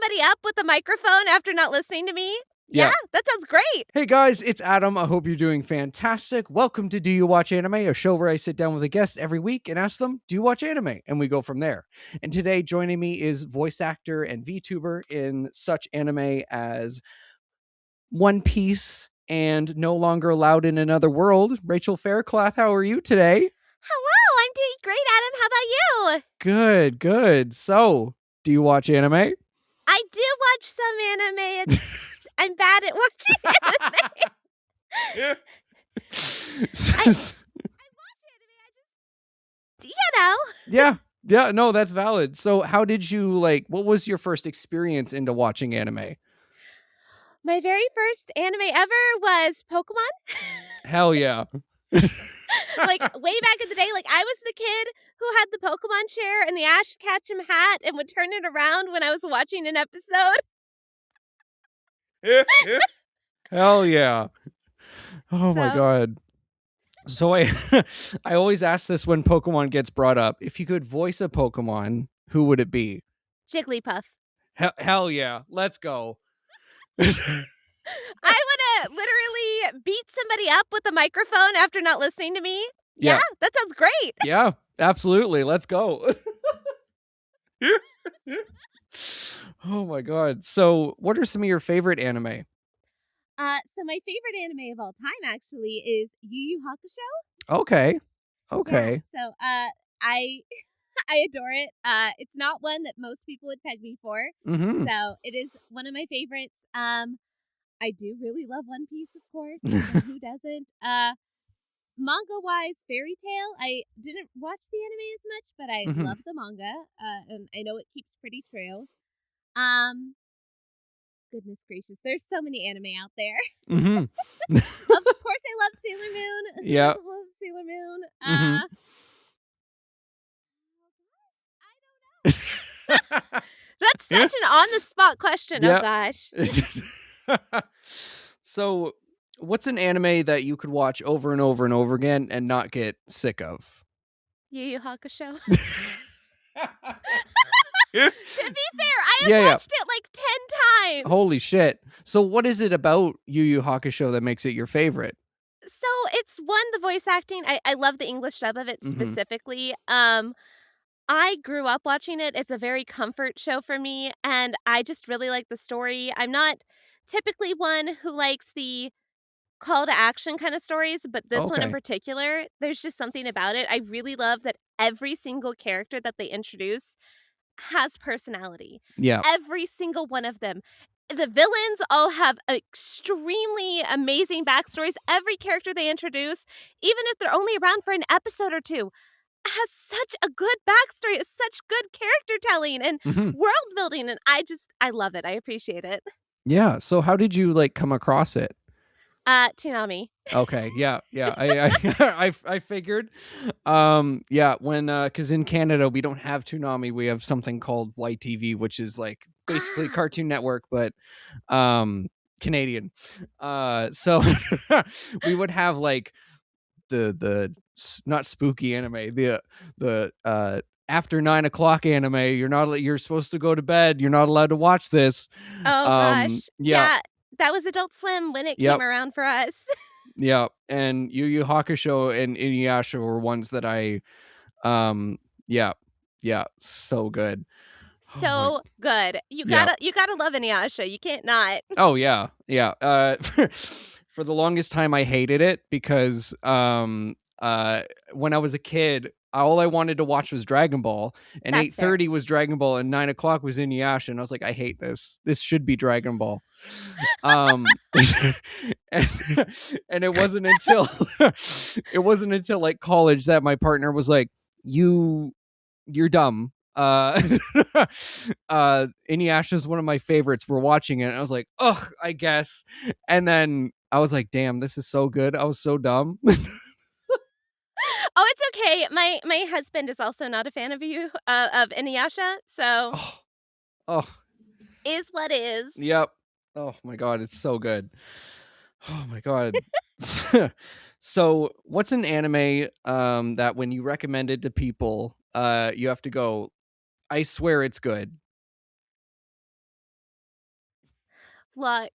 somebody up with a microphone after not listening to me? Yeah. That sounds great. Hey guys, it's Adam. I hope you're doing fantastic. Welcome to Do You Watch Anime, a show where I sit down with a guest every week and ask them, do you watch anime? And we go from there. And today joining me is voice actor and VTuber in such anime as One Piece and No Longer Allowed in Another World. Rachel Faircloth, how are you today? Hello, I'm doing great, Adam. How about you? Good. So, do you watch anime? I do watch some anime. I'm bad at watching anime. I watch anime. Yeah, no, that's valid. So how did you what was your first experience into watching anime? My very first anime ever was Pokemon. Hell yeah. Way back in the day, I was the kid who had the Pokemon chair and the Ash Ketchum hat and would turn it around when I was watching an episode. Hell yeah. My God. So I always ask this when Pokemon gets brought up. If you could voice a Pokemon, who would it be? Jigglypuff. Hell yeah. Let's go. I would literally beat somebody up with a microphone after not listening to me. Yeah, that sounds great. Yeah, absolutely. Let's go. Oh my God. So what are some of your favorite anime? So my favorite anime of all time actually is Yu Yu Hakusho. Okay. Yeah, so I adore it. It's not one that most people would peg me for. Mm-hmm. So it is one of my favorites. I do really love One Piece, of course. Who doesn't? Manga-wise, Fairy Tail. I didn't watch the anime as much, but I love the manga. And I know it keeps pretty true. Goodness gracious, there's so many anime out there. Mm-hmm. Of course, I love Sailor Moon. Yeah, I love Sailor Moon. I don't know. That's such an on-the-spot question. Yep. Oh gosh. So, what's an anime that you could watch over and over and over again and not get sick of? Yu Yu Hakusho. To be fair, I have watched it 10 times. Holy shit. So what is it about Yu Yu Hakusho that makes it your favorite? So it's the voice acting. I love the English dub of it specifically. I grew up watching it. It's a very comfort show for me, and I just really like the story. I'm not typically one who likes the call to action kind of stories, but this one in particular, there's just something about it. I really love that every single character that they introduce has personality. Yeah. Every single one of them. The villains all have extremely amazing backstories. Every character they introduce, even if they're only around for an episode or two, has such a good backstory, has such good character telling and world building. And I love it. I appreciate it. Yeah. So how did you come across it? Toonami. Okay, yeah. I figured. When because in Canada we don't have Toonami, we have something called YTV, which is basically Cartoon Network, but Canadian. So we would have the not spooky anime, the after 9 o'clock anime. You're supposed to go to bed. You're not allowed to watch this. Oh gosh, yeah. That was Adult Swim when it came around for us. Yeah, and Yu Yu Hakusho and Inuyasha were ones that I, so good. So good. You gotta love Inuyasha. You can't not. Oh yeah. For the longest time, I hated it because when I was a kid, all I wanted to watch was Dragon Ball, and 8:30 was Dragon Ball, and 9 o'clock was Inuyasha, and I was like, I hate this. This should be Dragon Ball. And it wasn't until college that my partner was like, you're dumb. Inuyasha is one of my favorites. We're watching it, and I was like, ugh, I guess. And then I was like, damn, this is so good. I was so dumb. Oh, it's okay. My husband is also not a fan of Inuyasha, so is what is. Yep. Oh my God, it's so good. Oh my God. So, what's an anime that when you recommend it to people, you have to go, I swear it's good? Look,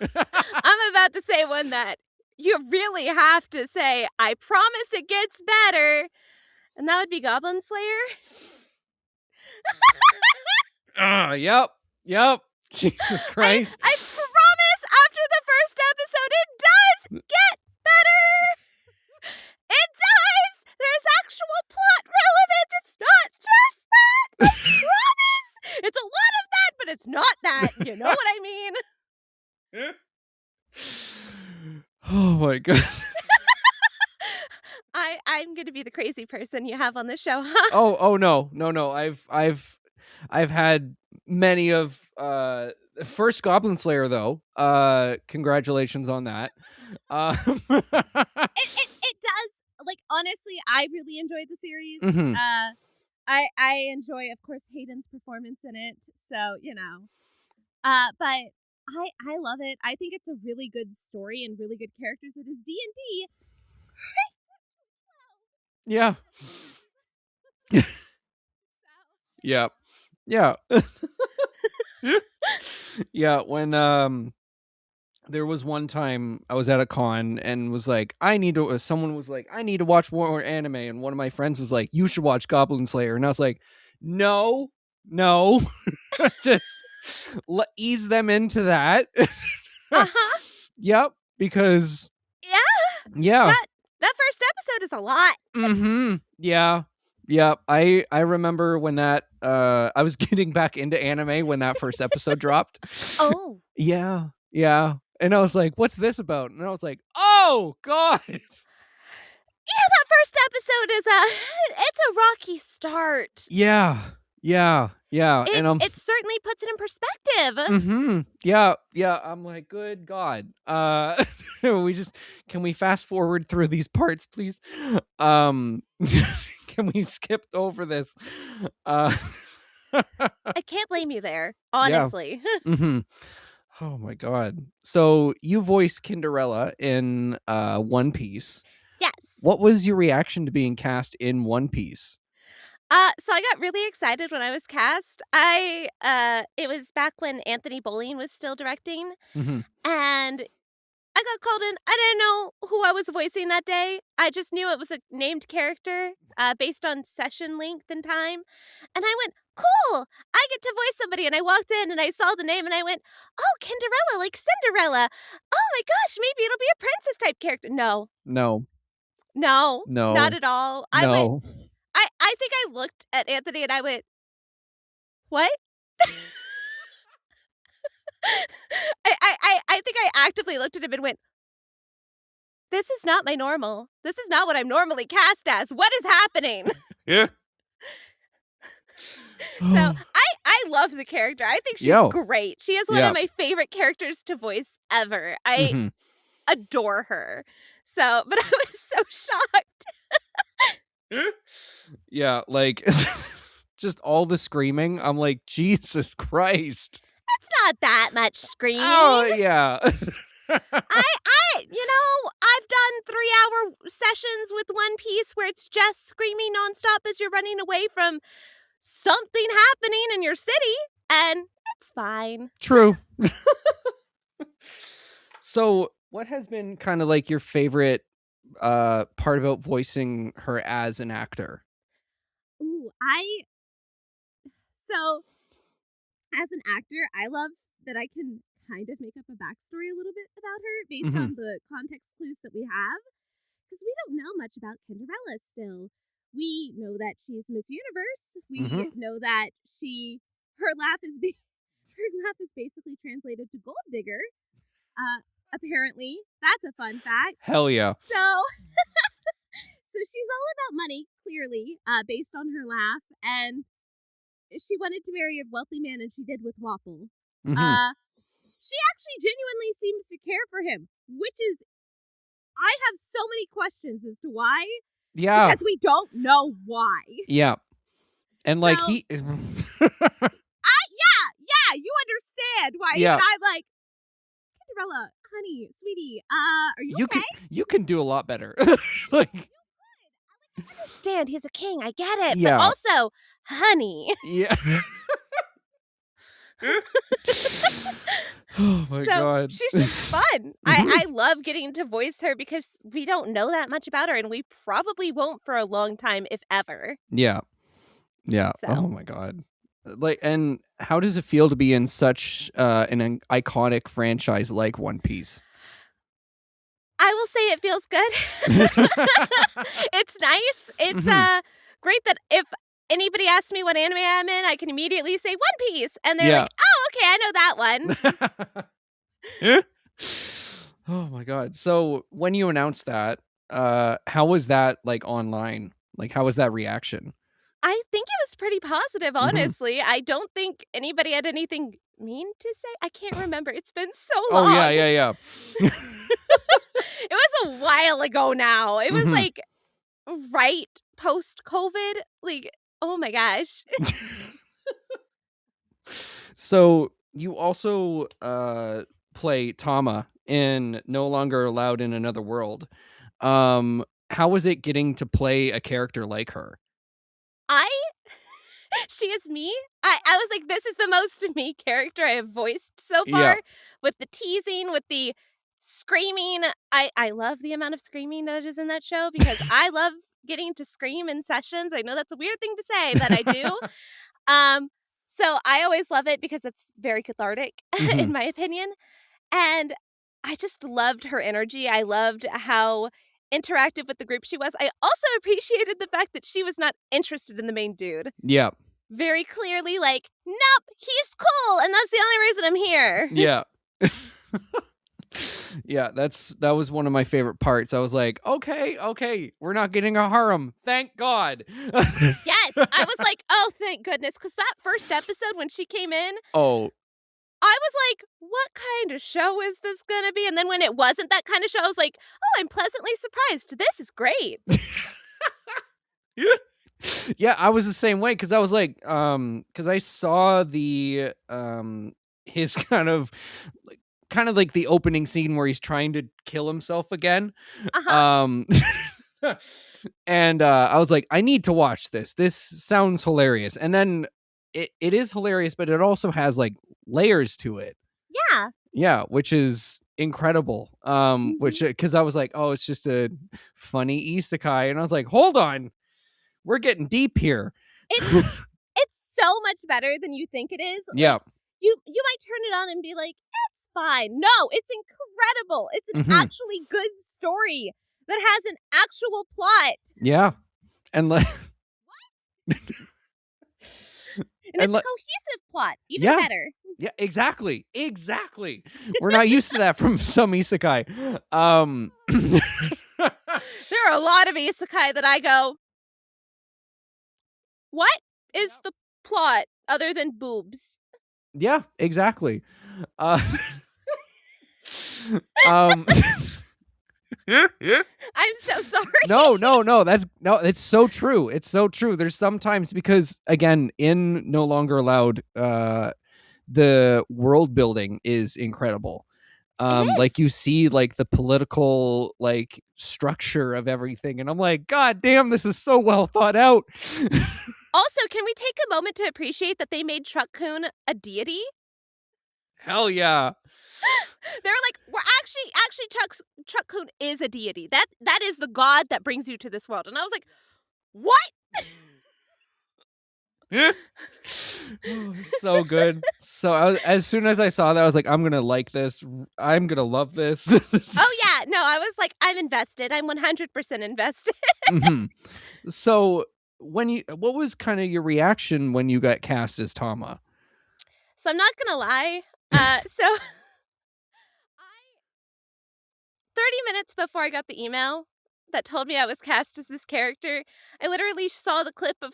I'm about to say one that you really have to say, I promise it gets better. And that would be Goblin Slayer. Yep. Jesus Christ. I promise after the first episode, it does get better. It does. There's actual plot relevance. It's not just that. I promise. It's a lot of that, but it's not that. You know what I mean? Oh my god. I'm gonna be the crazy person you have on the show, huh? Oh no. I've had many of first Goblin Slayer though. Congratulations on that. It does. Like, honestly, I really enjoyed the series. Mhm. I enjoy, of course, Hayden's performance in it. So, you know. But I love it. I think it's a really good story and really good characters. It is D&D. Yeah. Yeah. Yeah, when there was one time I was at a con and was like, someone was like, I need to watch more anime, and one of my friends was like, you should watch Goblin Slayer, and I was like, no, just ease them into that. Uh-huh. Yep, because Yeah. That first episode is a lot. Mm-hmm. Yeah. I remember when that I was getting back into anime when that first episode dropped. Oh. Yeah. And I was like, what's this about? And I was like, oh god. Yeah, that first episode is it's a rocky start. Yeah. It certainly puts it in perspective. Mm-hmm. Yeah. I'm like, good God. Can we fast forward through these parts, please? Can we skip over this? I can't blame you there, honestly. Yeah. Mm-hmm. Oh my God. So you voiced Cinderella in One Piece. Yes. What was your reaction to being cast in One Piece? So I got really excited when I was cast. It was back when Anthony Bollin was still directing, Mm-hmm. and I got called in. I didn't know who I was voicing that day. I just knew it was a named character based on session length and time. And I went, cool, I get to voice somebody. And I walked in and I saw the name and I went, oh, Cinderella, like Cinderella. Oh my gosh, maybe it'll be a princess type character. No, not at all. I think I looked at Anthony and I went, what? I think I actively looked at him and went, this is not my normal. This is not what I'm normally cast as. What is happening? Yeah. So I love the character. I think she's great. She is one of my favorite characters to voice ever. I adore her. So, but I was so shocked. Yeah, like just all the screaming. I'm like, Jesus Christ. It's not that much screaming. Oh, yeah. I've done 3-hour sessions with One Piece where it's just screaming nonstop as you're running away from something happening in your city, and it's fine. True. So, what has been kind of like your favorite part about voicing her as an actor? So, as an actor, I love that I can kind of make up a backstory a little bit about her based on the context clues that we have, because we don't know much about Cinderella still. We know that she's Miss Universe. We know that her laugh is basically translated to gold digger. Apparently, that's a fun fact. Hell yeah. So she's all about money, clearly, based on her laugh, and she wanted to marry a wealthy man, and she did with Waffle. She actually genuinely seems to care for him, which is, I have so many questions as to why. Yeah. Because we don't know why. Yeah. And like he yeah, you understand why. Yeah. And I'm like, Cinderella, honey, sweetie, are you okay? You can do a lot better. Like, I understand he's a king, I get it. Yeah. But also, honey. Yeah. Oh my So god. she's just fun. I love getting to voice her because we don't know that much about her, and we probably won't for a long time, if ever. Yeah. Yeah. Oh So my god. Like, and how does it feel to be in such an iconic franchise like One Piece? I will say it feels good. It's nice. It's Mhm. great that if anybody asks me what anime I'm in, I can immediately say One Piece, and they're Yeah. like, "Oh, okay, I know that one." Oh my god. So when you announced that, how was that like online? Like how was that reaction? I think it was pretty positive, Mhm. honestly. I don't think anybody had anything mean to say. I can't remember. It's been so Oh yeah, long. yeah, yeah. It was a while ago now. It was Mhm. like right post COVID. Like, oh my gosh. So you also play Tama in No Longer Allowed in Another World. How was it getting to play a character like her? I she is me. I was like, this is the most me character I have voiced so Yeah. far. With the teasing, with the screaming. I love the amount of screaming that is in that show because I love getting to scream in sessions. I know that's a weird thing to say, but I do. Um, so I always love it because it's very cathartic, Mhm. in my opinion. And I just loved her energy. I loved how interactive with the group she was. I also appreciated the fact that she was not interested in the main dude. Yeah. Very clearly, like, nope, he's cool, and that's the only reason I'm here. Yeah. Yeah, that was one of my favorite parts. I was like, "Okay, okay, we're not getting a harem. Thank God." Yes, I was like, oh, thank goodness, because that first episode when she came in, Oh, I was like, what kind of show is this gonna be? And then when it wasn't that kind of show, I was like, oh, I'm pleasantly surprised. This is great. yeah, I was the same way because I was like, because I saw the his kind of like the opening scene where he's trying to kill himself again. Uh-huh. Um, and I was like, I need to watch this. This sounds hilarious. And then it is hilarious, but it also has like layers to it. Yeah. Yeah, which is incredible. Which Mhm. because I was like, oh, it's just a funny isekai, and I was like, hold on, we're getting deep here. It's it's so much better than you think it is. Like Yeah. you might turn it on and be like, it's fine. No, it's incredible. It's an Hmm. actually good story that has an actual plot. Yeah. And like, And and it's a like, cohesive plot. Even yeah, better. yeah, exactly, exactly. We're not used to that from some isekai. There are a lot of isekai that I go, what is the plot other than boobs? Yeah, exactly. Uh, um, I'm so sorry. no. No, it's so true. It's so true. There's sometimes because again, in No Longer Allowed, the world building is incredible. It Like is. you see like the political like structure of everything, and I'm like, God damn, this is so well thought out. Also, can we take a moment to appreciate that they made Truck-kun a deity? Hell yeah. They were like, we're actually Truck-kun is a deity. That is the god that brings you to this world. And I was like, what? So good. So as soon as I saw that, I was like, I'm gonna like this. I'm gonna love this. Oh yeah, no, I was like, I'm invested. I'm 100% invested. Hmm. So what was kind of your reaction when you got cast as Tama? So I'm not gonna lie. So I 30 minutes before I got the email that told me I was cast as this character, I literally saw the clip of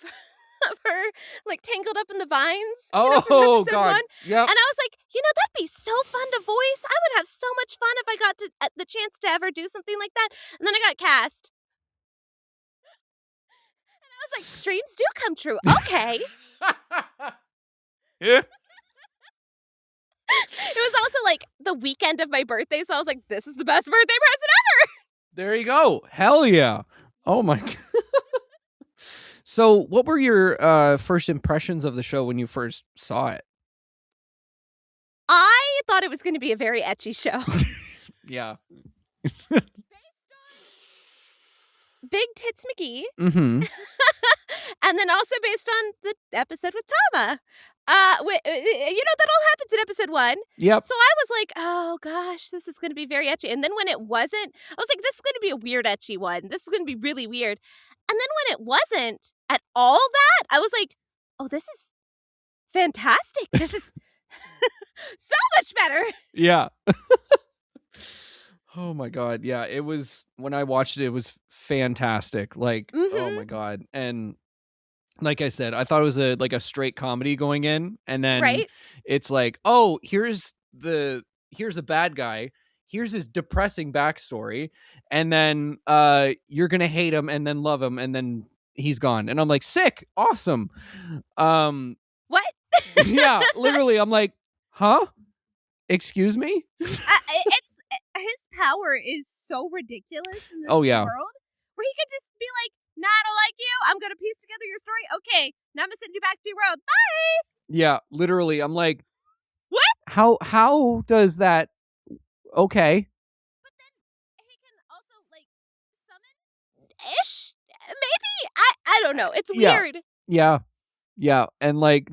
of her like tangled up in the vines, from Oh episode God. one. Yep. And I was like, that'd be so fun to voice. I would have so much fun if I got to the chance to ever do something like that. And then I got cast. I was like, dreams do come true. Okay. Yeah. It was also like the weekend of my birthday, so I was like, this is the best birthday present There you go. Hell yeah. Oh my God. So what were your first impressions of the show when you first saw it? I thought it was going to be a very ecchi show. Yeah. Big Tits McGee. Mm-hmm. And then also based on the episode with Tama. That all happens in episode 1. Yep. So I was like, oh gosh, this is going to be very ecchi. And then when it wasn't, I was like, this is going to be a weird ecchi one. This is going to be really weird. And then when it wasn't at all that, I was like, oh, this is fantastic. This is so much better. Yeah. Oh my god. Yeah, it was, when I watched it was fantastic. Like, oh my god. And like I said, I thought it was a straight comedy going in, and then Right? it's like, oh, here's a bad guy. Here's his depressing backstory, and then you're gonna hate him and then love him, and then he's gone. And I'm like, sick, awesome. What? Yeah, literally, I'm like, huh? Excuse me? It's his power is so ridiculous in this Oh, yeah. world, where he could just be like, nah, I don't like you. I'm gonna piece together your story. Okay, now I'm gonna send you back to your world. Bye. Yeah, literally, I'm like, What? How does that? Okay. But then he can also like summon ish. Maybe I don't know. It's Yeah. weird. Yeah, and like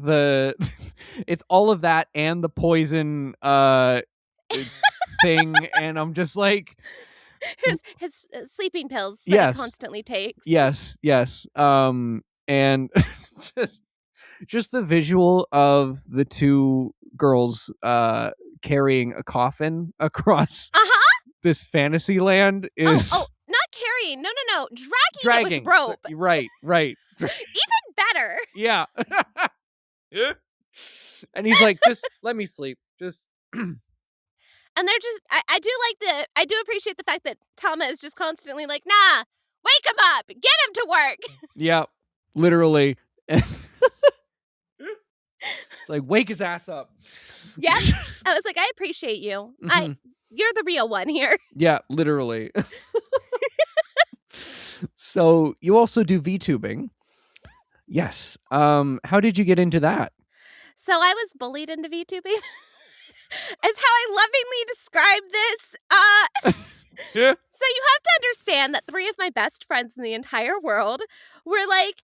it's all of that and the poison thing, and I'm just like, his sleeping pills that Yes. he constantly takes. yes, and just the visual of the two girls carrying a coffin across this fantasy land is Not carrying. No. dragging. It with rope. So, right. Even better. Yeah. And he's like, just let me sleep. Just And they're just, I do appreciate the fact that Tama is just constantly like, nah, wake him up, get him to work. yeah, literally. It's like, wake his ass up. Yep. I was like, I appreciate you. You're the real one here. Yeah, literally. So you also do VTubing. Yes. How did you get into that? So I was bullied into VTubing. Is how I lovingly describe this. Yeah. So you have to understand that 3 of my best friends in the entire world were like,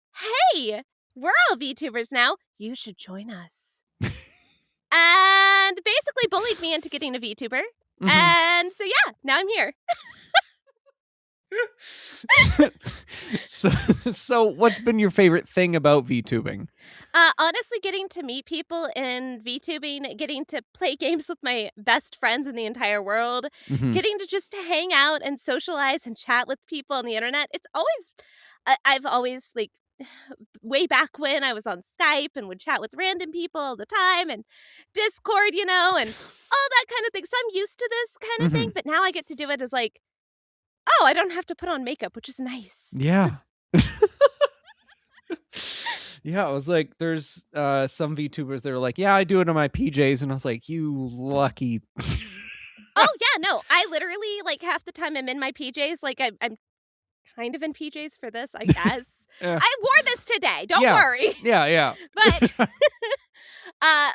hey, we're all VTubers now. You should join us. And basically bullied me into getting a VTuber. And so, yeah, now I'm here. So what's been your favorite thing about VTubing? Honestly, getting to meet people in VTubing, getting to play games with my best friends in the entire world, getting to just hang out and socialize and chat with people on the internet. It's always, I've always, like, way back when I was on Skype and would chat with random people all the time, and Discord, and all that kind of thing. So I'm used to this kind of thing, but now I get to do it as like, oh, I don't have to put on makeup, which is nice. Yeah. Yeah, I was like, there's some VTubers that are like, yeah, I do it in my PJs, and I was like, you lucky. Oh yeah, no, I literally, like, half the time I'm in my PJs, like I'm kind of in PJs for this, I guess. Yeah. I wore this today, don't worry. Yeah. But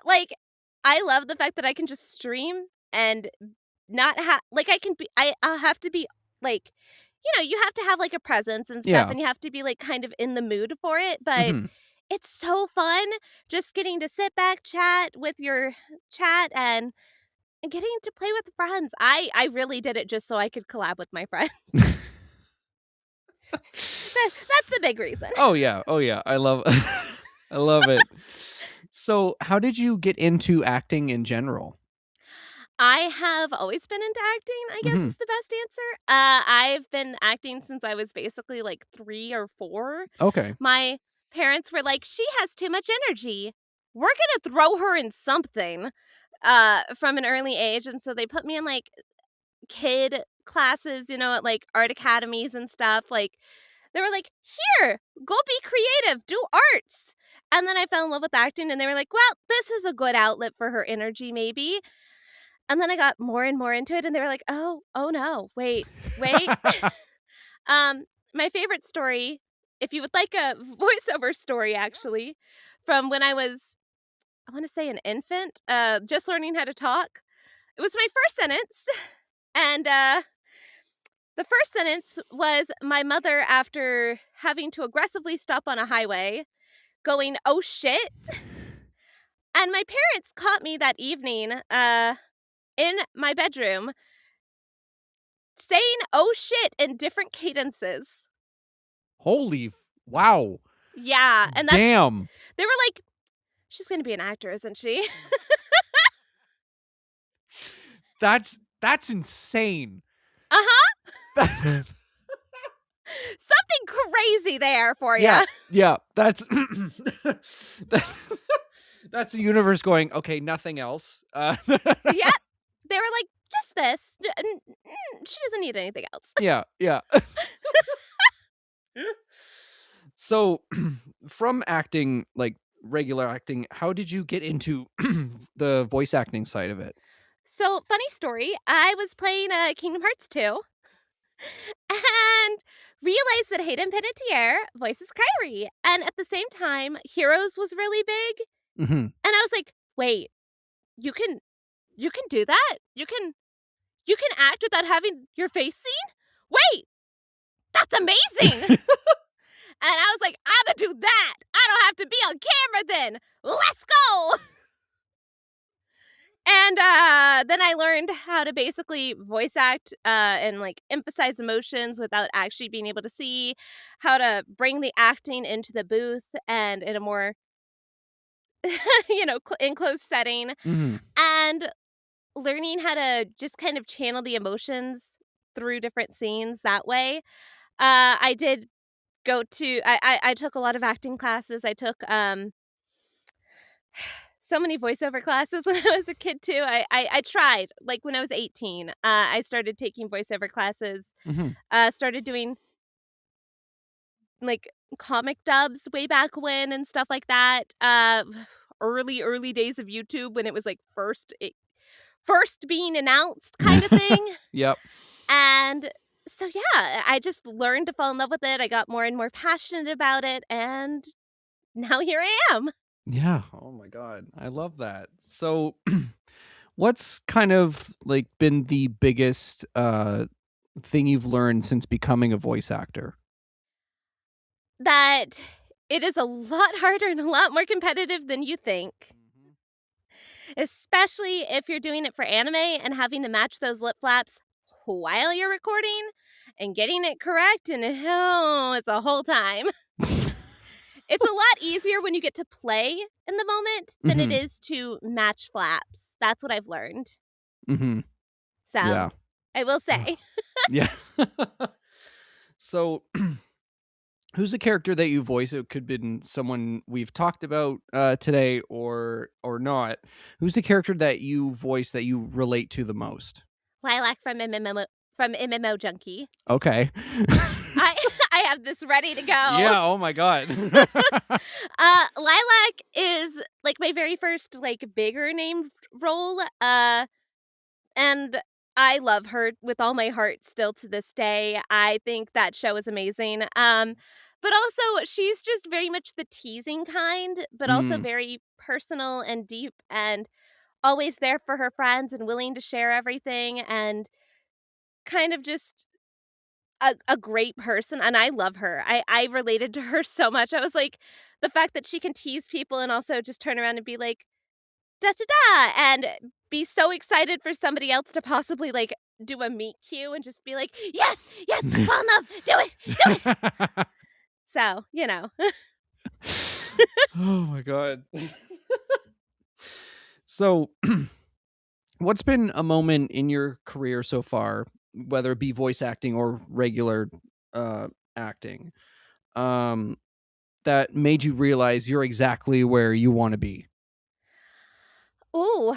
like, I love the fact that I can just stream and not have, like, I'll have to be like, you have to have like a presence and stuff, Yeah. and you have to be like kind of in the mood for it, but it's so fun just getting to sit back, chat with your chat, and getting to play with friends. I really did it just so I could collab with my friends. That's the big reason. Oh yeah. I love it. So how did you get into acting in general? I have always been into acting, I guess is the best answer. I've been acting since I was basically like 3 or 4. Okay. My parents were like, she has too much energy. We're going to throw her in something from an early age. And so they put me in like kid classes, at like art academies and stuff. Like, they were like, here, go be creative, do arts. And then I fell in love with acting, and they were like, well, this is a good outlet for her energy, maybe. And then I got more and more into it, and they were like, oh no, wait. My favorite story, if you would like a voiceover story, actually, from when I was I want to say an infant, just learning how to talk. It was my first sentence. And the first sentence was my mother, after having to aggressively stop on a highway, going, "Oh shit." And my parents caught me that evening in my bedroom saying "oh shit" in different cadences. Wow. Yeah, and Damn. they were like, "She's going to be an actor, isn't she?" That's insane. Uh-huh. Something crazy there for you. Yeah, that's that's the universe going, okay, nothing else. Yep. They were like, "Just this. She doesn't need anything else." Yeah. So, from acting, like regular acting, how did you get into the voice acting side of it? So, funny story, I was playing Kingdom Hearts 2 and realized that Hayden Panettiere voices Kairi. And at the same time, Heroes was really big. Mhm. And I was like, wait, you can do that? You can act without having your face seen? Wait, that's amazing. And I was like, I'm gonna do that. I don't have to be on camera then. Let's go. And then I learned how to basically voice act and like emphasize emotions without actually being able to see, how to bring the acting into the booth and in a more, enclosed setting, Mhm. and learning how to just kind of channel the emotions through different scenes that way. I did go to, I took a lot of acting classes. I took so many voiceover classes when I was a kid too. I tried, like when I was 18, I started taking voiceover classes, Mhm. started doing like comic dubs way back when and stuff like that. Early days of YouTube when it was like first being announced kind of thing. Yep. And so yeah, I just learned to fall in love with it. I got more and more passionate about it, and now here I am. Yeah. Oh my god. I love that. So, what's kind of like been the biggest thing you've learned since becoming a voice actor? That it is a lot harder and a lot more competitive than you think. Especially if you're doing it for anime and having to match those lip flaps while you're recording and getting it correct, and it's a whole time. It's a lot easier when you get to play in the moment than it Mhm. is to match flaps. That's what I've learned. Mhm. So, Yeah. I will Ugh. say. Yeah. So, who's the character that you voice? It could have been someone we've talked about today, or not. Who's the character that you voice that you relate to the most? Lilac from MMO Junkie. Okay. I I have this ready to go. Yeah. Oh my god. Lilac is like my very first like bigger name role. And I love her with all my heart still to this day. I think that show is amazing. But also she's just very much the teasing kind, but also Mm. very personal and deep and always there for her friends and willing to share everything and kind of just a great person. And I love her. I related to her so much. I was like, the fact that she can tease people and also just turn around and be like, da da da, and be so excited for somebody else to possibly like do a meet cute and just be like, yes, fall in love, do it. So, Oh my god. So, what's been a moment in your career so far, whether it be voice acting or regular uh acting, um that made you realize you're exactly where you want to be? Ooh,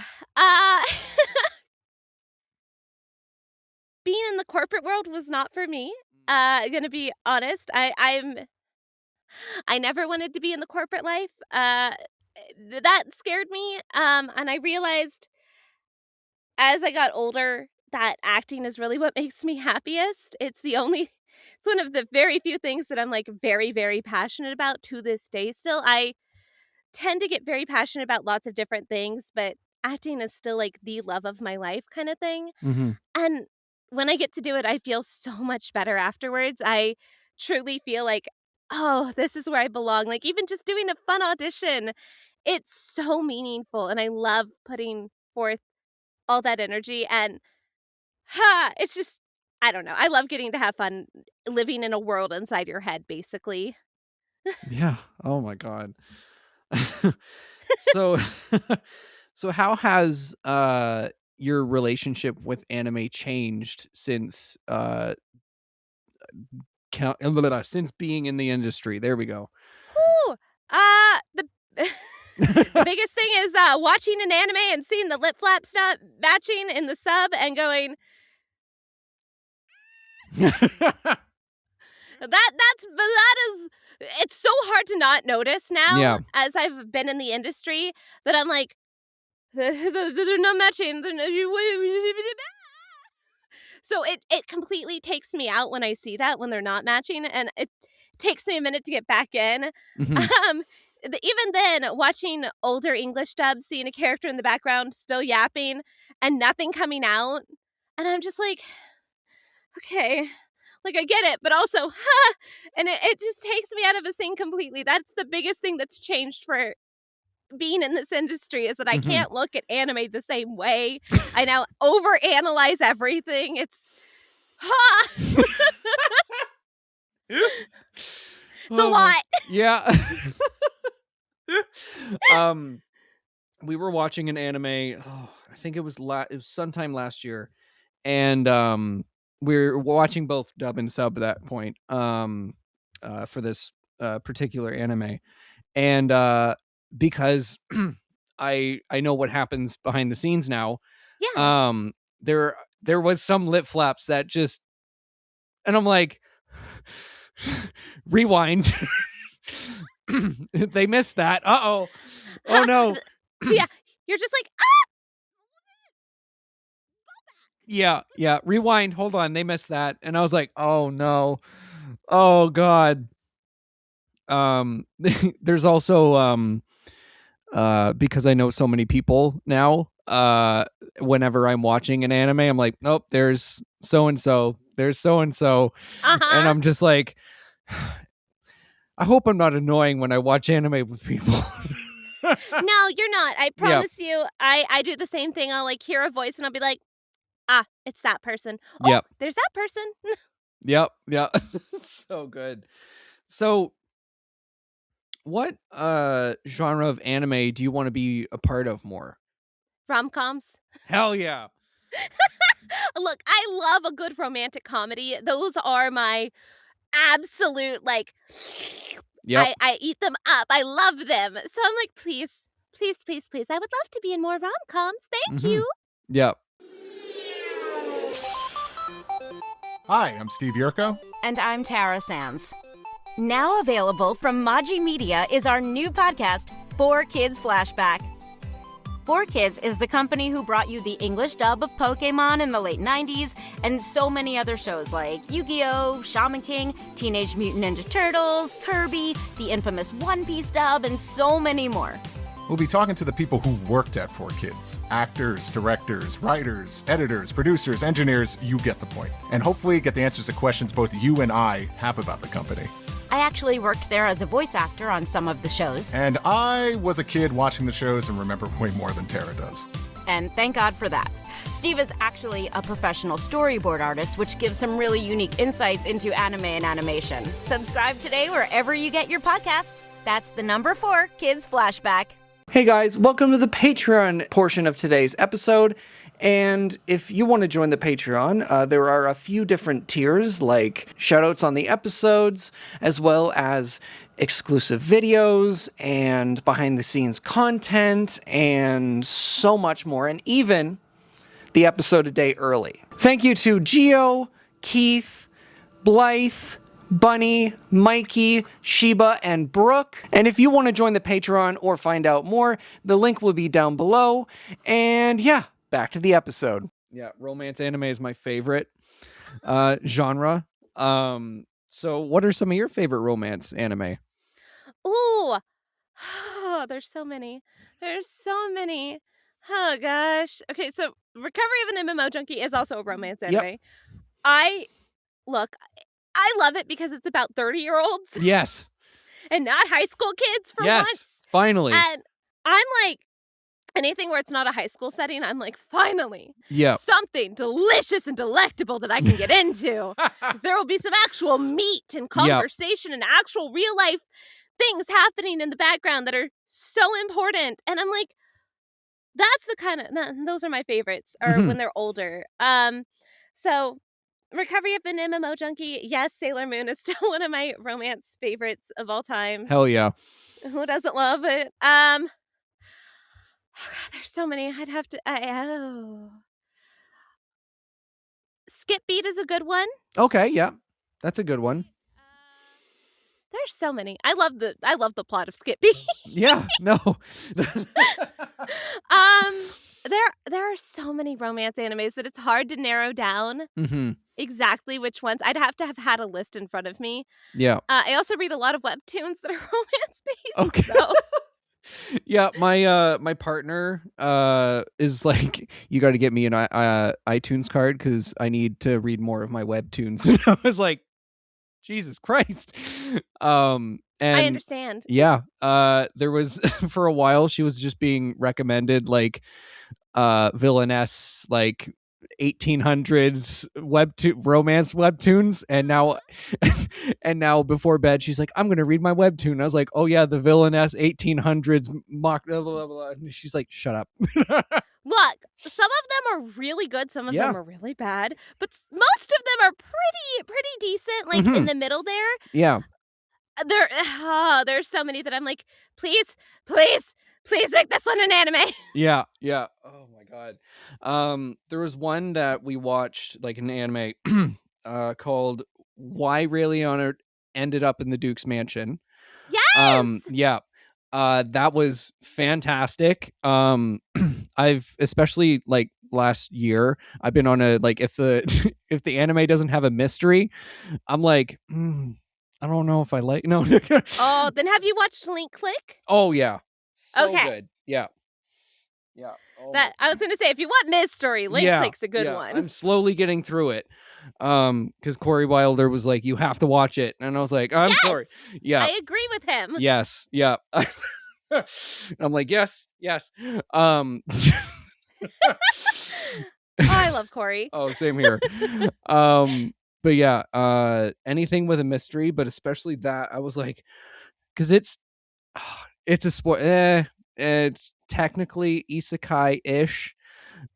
being in the corporate world was not for me. Gonna be honest. I never wanted to be in the corporate life. That scared me. And I realized as I got older that acting is really what makes me happiest. It's one of the very few things that I'm like very, very passionate about to this day still. tend to get very passionate about lots of different things, but acting is still like the love of my life kind of thing. Mm-hmm. And when I get to do it, I feel so much better afterwards. I truly feel like, oh, this is where I belong. Like, even just doing a fun audition, it's so meaningful. And I love putting forth all that energy. And it's just, I don't know. I love getting to have fun living in a world inside your head, basically. Yeah. Oh my God. So, so how has your relationship with anime changed since since being in the industry? There we go. Whew. The the biggest thing is watching an anime and seeing the lip flaps not matching in the sub and going, that is, it's so hard to not notice now Yeah. as I've been in the industry that I'm like, they're not matching. So it completely takes me out when I see that, when they're not matching, and it takes me a minute to get back in. Hmm. Even then, watching older English dubs, seeing a character in the background still yapping and nothing coming out, and I'm just like, okay, like I get it, but also, and it just takes me out of a scene completely. That's the biggest thing that's changed for being in this industry, is that I Hmm. can't look at anime the same way. I now overanalyze everything. It's it's a lot. Yeah. um we were watching an anime, I think it was it was sometime last year, and we're watching both dub and sub at that point, for this particular anime. And because I know what happens behind the scenes now, Yeah. um there was some lip flaps that just, and I'm like, rewind. They missed that. Uh-oh. Oh no. Yeah. You're just like, Yeah, rewind, hold on, they missed that. And I was like, oh no, oh god. There's also because I know so many people now, whenever I'm watching an anime, I'm like, oh, there's so and so, and I'm just like, I hope I'm not annoying when I watch anime with people. no, you're not. I promise you. I do the same thing. I'll like hear a voice and I'll be like, it's that person. Oh, Yep. there's that person. Yep. So good. So what genre of anime do you want to be a part of more? Rom-coms. Hell yeah. Look, I love a good romantic comedy. Those are my absolute, like, Yep. I eat them up. I love them. So I'm like, please, please, please, please. I would love to be in more rom-coms. Thank you. Yep. Hi, I'm Steve Yurko. And I'm Tara Sands. Now available from Maji Media is our new podcast, 4Kids Flashback. 4Kids is the company who brought you the English dub of Pokemon in the late 90s and so many other shows like Yu-Gi-Oh!, Shaman King, Teenage Mutant Ninja Turtles, Kirby, the infamous One Piece dub, and so many more. We'll be talking to the people who worked at 4Kids. Actors, directors, writers, editors, producers, engineers, you get the point. And hopefully get the answers to questions both you and I have about the company. I actually worked there as a voice actor on some of the shows. And I was a kid watching the shows and remember way more than Tara does. And thank God for that. Steve is actually a professional storyboard artist, which gives some really unique insights into anime and animation. Subscribe today wherever you get your podcasts. That's the number 4 Kids Flashback. Hey guys, welcome to the Patreon portion of today's episode. And if you want to join the Patreon, there are a few different tiers, like shoutouts on the episodes, as well as exclusive videos and behind-the-scenes content, and so much more, and even the episode a day early. Thank you to Gio, Keith, Blythe, Bunny, Mikey, Sheba, and Brooke. And if you want to join the Patreon or find out more, the link will be down below. And yeah, back to the episode. Yeah, romance anime is my favorite genre. So what are some of your favorite romance anime? Ooh. Oh, there's so many. There's so many. Oh gosh. Okay, so Recovery of an MMO Junkie is also a romance anime. I look, I love it because it's about 30-year-olds Yes. and not high school kids for Yes. once. Finally. And I'm like, anything where it's not a high school setting, I'm like, finally, something delicious and delectable that I can get into. 'Cause there will be some actual meat and conversation and actual real life things happening in the background that are so important. And I'm like, that's the kind of, those are my favorites, or when they're older. So Recovery of an MMO Junkie, yes, Sailor Moon is still one of my romance favorites of all time. Hell yeah. Who doesn't love it? Oh God, there's so many. I'd have to. Skip Beat is a good one. Okay, yeah, that's a good one. There's so many. I love the plot of Skip Beat. Yeah, no. There are so many romance animes that it's hard to narrow down exactly which ones. I'd have to have had a list in front of me. Yeah. I also read a lot of webtoons that are romance based. Okay. So. Yeah, my partner is like, you got to get me an iTunes card because I need to read more of my webtoons. And I was like, Jesus Christ. And I understand. Yeah, there was for a while she was just being recommended like villainess, like 1800s romance webtoons, and now before bed she's like, I'm gonna read my webtoon. I was like, oh yeah, the villainess 1800s mock blah, blah, blah. And she's like, shut up. Look, some of them are really good, some of them are really bad, but most of them are pretty decent, like in the middle there. Yeah. There's so many that I'm like, please make this one an anime. Yeah. Oh my god. There was one that we watched, like an anime, called Why Ray Leonard Ended Up in the Duke's Mansion. Yes. Yeah. That was fantastic. I've especially like last year, I've been on a like if the if the anime doesn't have a mystery, I'm like, I don't know if I like no. Oh, then have you watched Link Click? Oh yeah. So okay. Good. Yeah. Yeah. Oh. That I was gonna say, if you want mystery, Link Click's a good one. I'm slowly getting through it. Because Corey Wilder was like, you have to watch it. And I was like, I'm sorry. Yeah. I agree with him. Yes. Yeah. I'm like, yes. I love Corey. Oh, same here. But yeah, anything with a mystery, but especially that, I was like, because it's a sport. It's technically isekai-ish.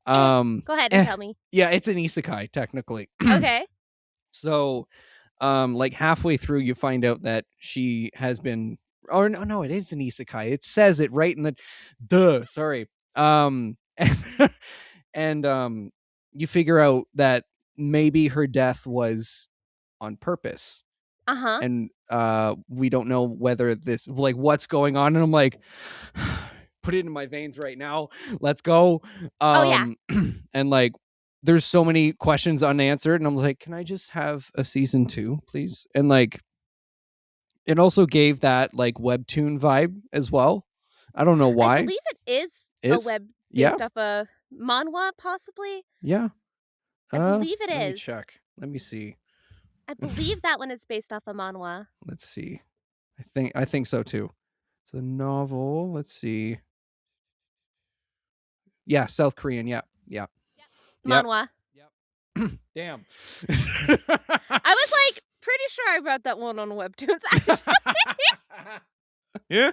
Go ahead and tell me. Yeah, it's an isekai technically. Okay. So, like halfway through, you find out that she has been. Or no, it is an isekai. It says it right in the. Sorry. And you figure out that maybe her death was on purpose. And we don't know whether this, like, what's going on. And I'm like, put it in my veins right now. Let's go. And like, there's so many questions unanswered. And I'm like, can I just have a season 2, please? And like, it also gave that like webtoon vibe as well. I don't know why. I believe it is a web based off a manhwa, possibly. Yeah. I believe it is. Let me check. Let me see. I believe that one is based off a manhwa. Let's see. I think so too. It's a novel. Let's see. Yeah, South Korean. Yeah. Manhwa. Yep. Damn. I was like pretty sure I read that one on Webtoons. Yeah.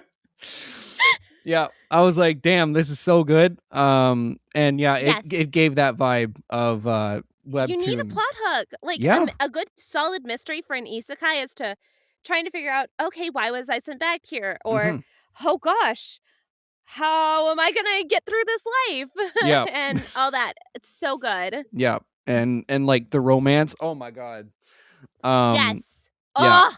Yeah, I was like, damn, this is so good. And yeah, it gave that vibe of webtoon. You need a plot hook. Like a good solid mystery for an isekai is to trying to figure out, okay, why was I sent back here? Or oh gosh, how am I gonna get through this life? Yeah. And all that. It's so good. Yeah. And like the romance. Oh my god. Yes. Yeah.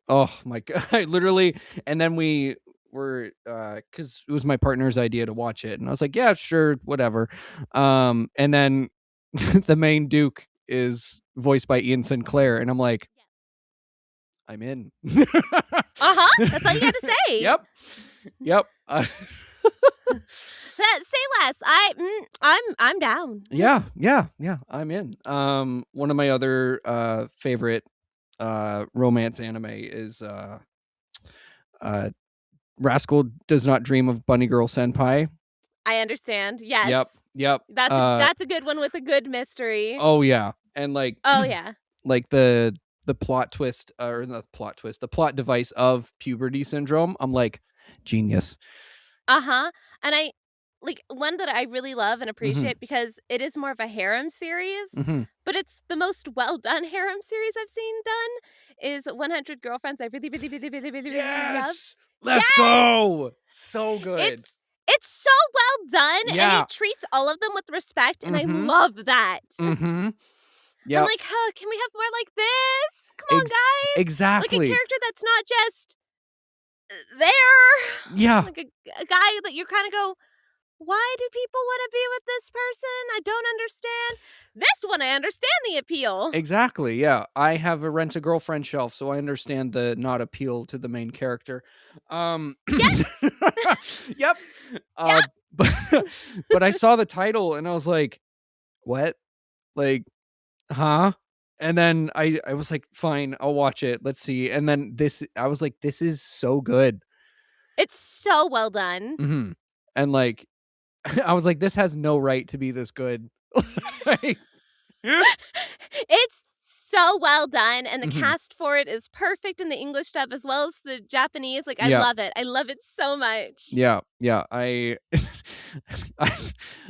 Oh my god. I literally, and then we were because it was my partner's idea to watch it, and I was like, yeah, sure, whatever. And then the main Duke is voiced by Ian Sinclair, and I'm like, I'm in. That's all you gotta say. Yep. Say less. I'm down. Yeah. I'm in. One of my other favorite romance anime is Rascal Does Not Dream of Bunny Girl Senpai. I understand. Yes. Yep. That's a good one with a good mystery. Oh yeah, and like Oh yeah. like the plot twist or not plot twist, the plot device of puberty syndrome. I'm like genius. And I like one that I really love and Mm-hmm. appreciate because it is more of a harem series, but it's the most well done harem series I've seen done. Is 100 Girlfriends. I really love. Let's go. So good. It's so well done, and Yeah. it treats all of them with respect, and I Mhm. love that. Yeah. I'm like, oh, can we have more like this? Come on, guys. Exactly. Like a character that's not just there. Yeah. Like a guy that you kind of go, why do people want to be with this person? I don't understand. This one, I understand the appeal. Exactly. Yeah. I have a Rent a Girlfriend shelf, so I understand the not appeal to the main character. Yes. Yep. Yep. But I saw the title and I was like, what? Like, huh? And then I was like, fine, I'll watch it. Let's see. And then I was like, this is so good. It's so well done. And like, I was like, this has no right to be this good. Like, It's so well done, and the cast for it is perfect in the English dub as well as the Japanese. Like, I love it. I love it so much. yeah. I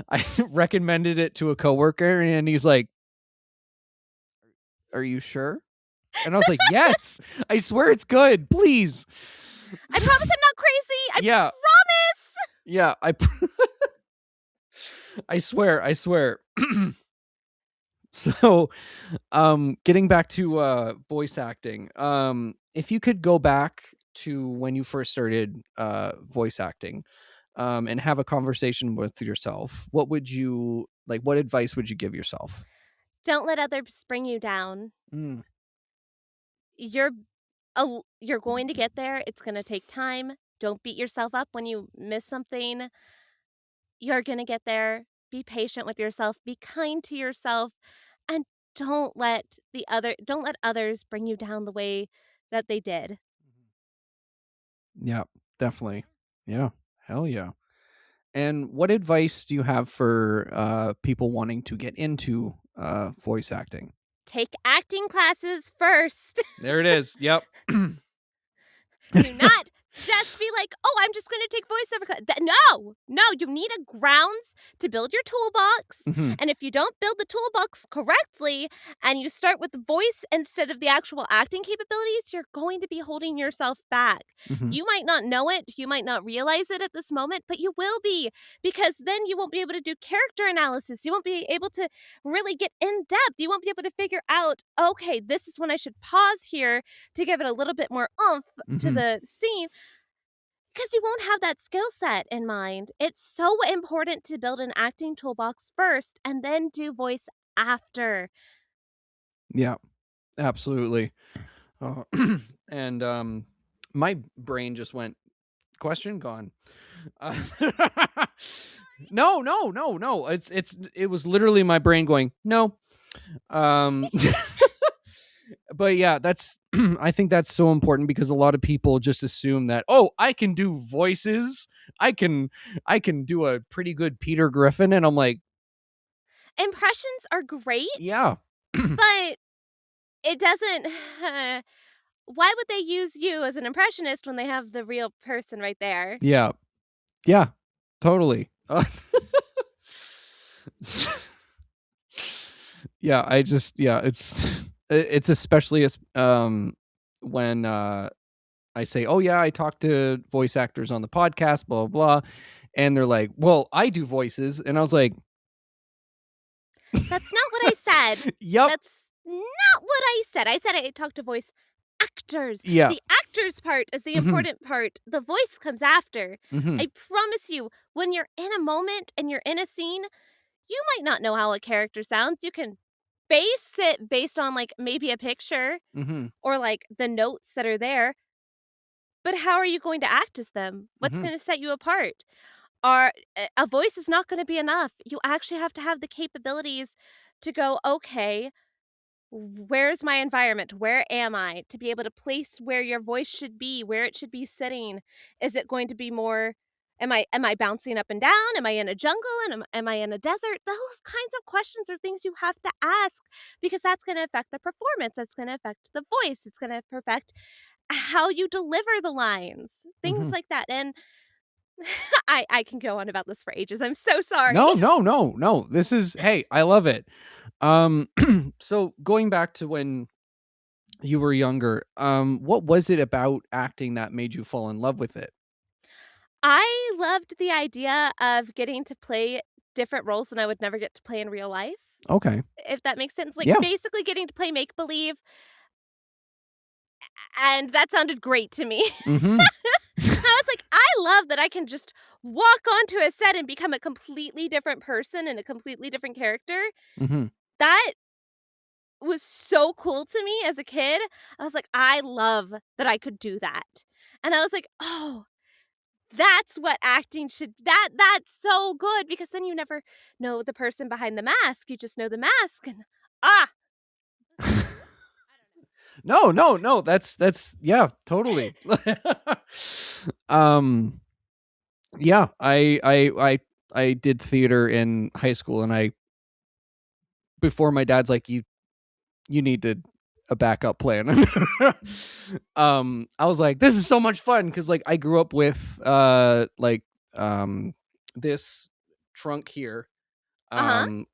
I recommended it to a coworker, and he's like, "Are you sure?" And I was like, "Yes, I swear it's good. Please." I promise I'm not crazy. I promise. Yeah, I swear. So, getting back to voice acting, if you could go back to when you first started voice acting, and have a conversation with yourself, what advice would you give yourself? Don't let others bring you down. You're going to get there. It's going to take time. Don't beat yourself up when you miss something. You're going to get there. Be patient with yourself. Be kind to yourself. And don't let others bring you down the way that they did. Yeah, definitely. Yeah. Hell yeah. And what advice do you have for people wanting to get into voice acting? Take acting classes first. There it is. Yep. Do not just be like, oh, I'm just going to take voiceover class. No, you need a grounds to build your toolbox. And if you don't build the toolbox correctly and you start with the voice instead of the actual acting capabilities, you're going to be holding yourself back. You might not know it. You might not realize it at this moment, but you will be, because then you won't be able to do character analysis. You won't be able to really get in depth. You won't be able to figure out, okay, this is when I should pause here to give it a little bit more oomph to the scene. Because you won't have that skill set in mind. It's so important to build an acting toolbox first and then do voice after. Yeah, absolutely. And my brain just went, question gone. No. It was literally my brain going, no. But yeah, that's I think that's so important because a lot of people just assume that, oh, I can do voices. I can do a pretty good Peter Griffin, and I'm like, impressions are great. Yeah. But it doesn't why would they use you as an impressionist when they have the real person right there? Yeah. Yeah. Totally. Yeah, it's especially when I say, "Oh yeah, I talk to voice actors on the podcast, blah blah," and they're like, "Well, I do voices," and I was like, "That's not what I said." Yep, that's not what I said. I said I talk to voice actors. Yeah, the actors part is the important part. The voice comes after. I promise you, when you're in a moment and you're in a scene, you might not know how a character sounds. You can base it based on like maybe a picture or like the notes that are there. But how are you going to act as them? What's Mhm. going to set you apart? A voice is not going to be enough. You actually have to have the capabilities to go, okay, where's my environment? Where am I? To be able to place where your voice should be, where it should be sitting. Is it going to be more, am I bouncing up and down? Am I in a jungle? And am I in a desert? Those kinds of questions are things you have to ask, because that's going to affect the performance. That's going to affect the voice. It's going to affect how you deliver the lines. Things Mhm. like that. And I can go on about this for ages. I'm so sorry. No. This is, hey, I love it. So going back to when you were younger, what was it about acting that made you fall in love with it? I loved the idea of getting to play different roles that I would never get to play in real life, Okay. if that makes sense. Like, Yeah. basically getting to play make-believe, and that sounded great to me. Mm-hmm. I was like, I love that I can just walk onto a set and become a completely different person and a completely different character. Mm-hmm. That was so cool to me as a kid. I was like, I love that I could do that. And I was like, oh, that's what acting should, that's so good, because then you never know the person behind the mask. You just know the mask, and No. That's yeah, totally. um, yeah, I did theater in high school, and before my dad's like, you needed a backup plan. I was like, this is so much fun, because like I grew up with this trunk here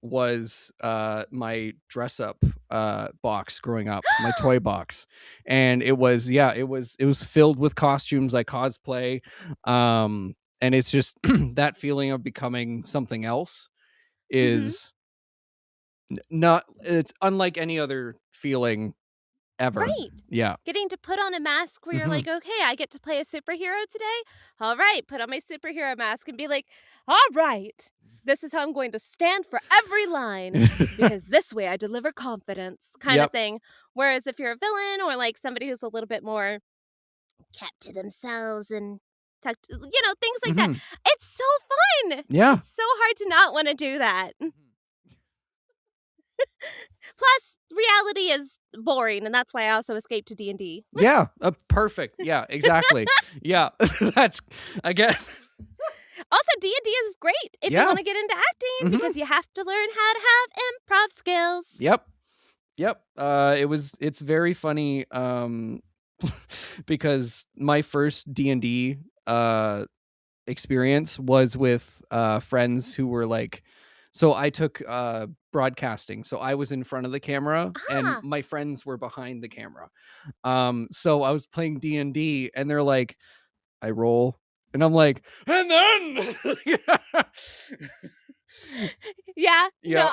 was my dress up box growing up, my toy box, and it was filled with costumes I cosplay, and it's just that feeling of becoming something else is not, it's unlike any other feeling ever. right. Yeah. Getting to put on a mask where you're Mhm. like, okay, I get to play a superhero today. All right, put on my superhero mask and be like, all right, this is how I'm going to stand for every line, because this way I deliver confidence, kind of Yep. thing. Whereas if you're a villain, or like somebody who's a little bit more kept to themselves and tucked, things like that, Mhm. it's so fun. Yeah. It's so hard to not want to do that. Plus, reality is boring, and that's why I also escaped to D&D. Yeah. Perfect. Yeah, exactly. Yeah. That's, again. Also, D&D is great if you Yeah. want to get into acting, Mhm. because you have to learn how to have improv skills. Yep. It's very funny, because my first D&D experience was with friends who were like, so I took broadcasting, so I was in front of the camera and Ah. my friends were behind the camera. So I was playing D&D, and they're like, I roll, and I'm like, and then Yeah. Yeah. No,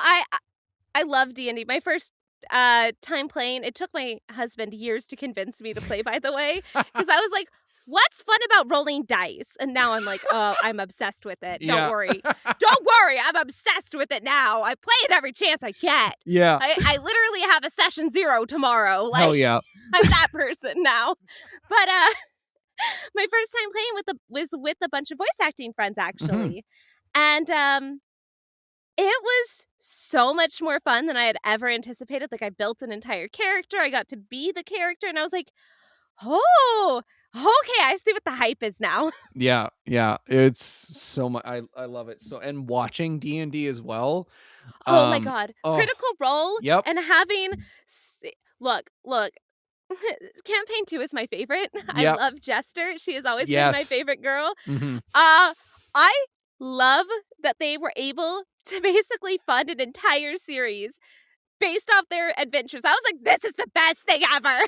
I love D&D. My first time playing, it took my husband years to convince me to play, by the way, because I was like, what's fun about rolling dice? And now I'm like, oh, I'm obsessed with it. Yeah. Don't worry. Don't worry. I'm obsessed with it now. I play it every chance I get. Yeah. I literally have a session 0 tomorrow. Like, Hell yeah. I'm that person now. But my first time playing was with a bunch of voice acting friends, actually. And it was so much more fun than I had ever anticipated. Like, I built an entire character. I got to be the character, and I was like, oh, okay, I see what the hype is now. Yeah. It's so much. I love it. So, and watching D&D as well. Oh my god. oh, Critical Role. Yep. And having look. Campaign 2 is my favorite. I Yep. love Jester. She has always been my Yes. favorite girl. Mhm. I love that they were able to basically fund an entire series based off their adventures. I was like, this is the best thing ever.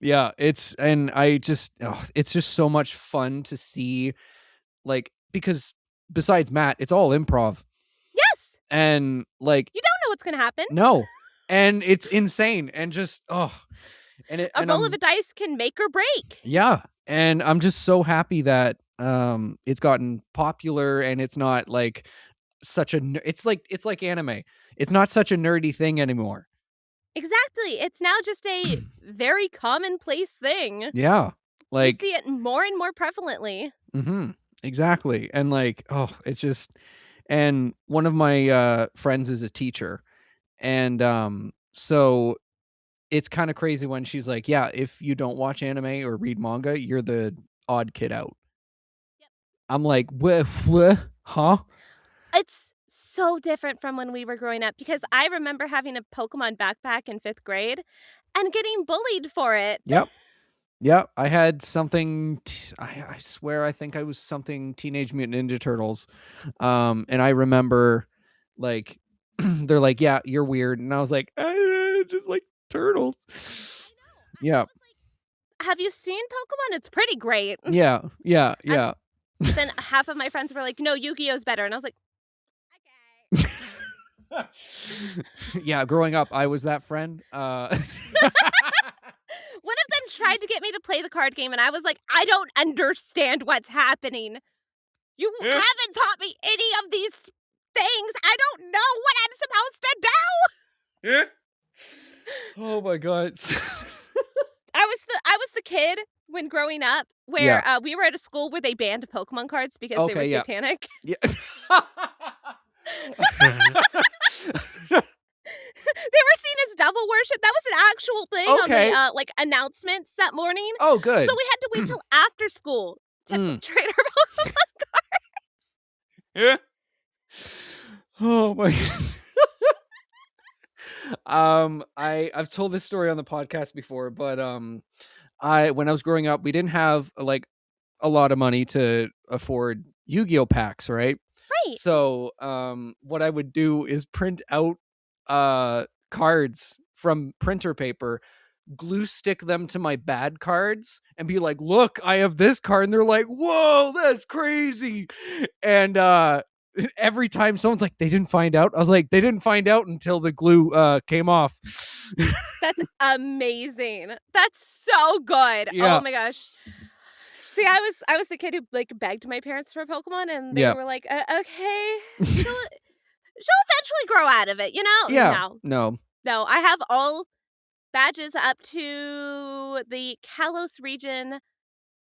Yeah, it's just so much fun to see, like, because besides Matt, it's all improv, Yes. and like, You don't know what's going to happen. no, and it's insane, and just and A roll of a dice can make or break. yeah, and I'm just so happy that it's gotten popular, and it's not like such a it's like anime. It's not such a nerdy thing anymore. Exactly. It's now just a very commonplace thing. Yeah. Like, you see it more and more prevalently. Exactly. And like, it's just, and one of my friends is a teacher. And so it's kind of crazy when she's like, yeah, if you don't watch anime or read manga, you're the odd kid out. Yep. I'm like, what? Huh? It's so different from when we were growing up because I remember having a Pokemon backpack in 5th grade and getting bullied for it. Yep. Yeah, I had something. I swear, I think I was something Teenage Mutant Ninja Turtles, and I remember, like, they're like, "Yeah, you're weird," and I was like, "Just like turtles." Yeah. Have you seen Pokemon? It's pretty great. Yeah. Then half of my friends were like, "No, Yu-Gi-Oh's better," and I was like, "Okay." Yeah, growing up, I was that friend. One of them tried to get me to play the card game, and I was like, I don't understand what's happening. You haven't taught me any of these things. I don't know what I'm supposed to do. Oh my god. I was the kid when growing up where we were at a school where they banned Pokemon cards because they were satanic. Yeah. They were seen as devil worship. That was an actual thing on the like announcements that morning. Oh, good. So we had to wait till after school to trade our Pokemon cards. Yeah. Oh my god. I've told this story on the podcast before, but when I was growing up, we didn't have like a lot of money to afford Yu-Gi-Oh packs, right? Right. So what I would do is print out cards from printer paper, glue stick them to my bad cards, and be like, "Look, I have this card," and they're like, "Whoa, that's crazy!" And every time someone's like, "They didn't find out," I was like, "They didn't find out until the glue came off." That's amazing. That's so good. Yeah. Oh my gosh. See, I was the kid who like begged my parents for Pokemon, and they were like, "Okay, she'll eventually grow out of it, you know?" Yeah. No. I have all badges up to the Kalos region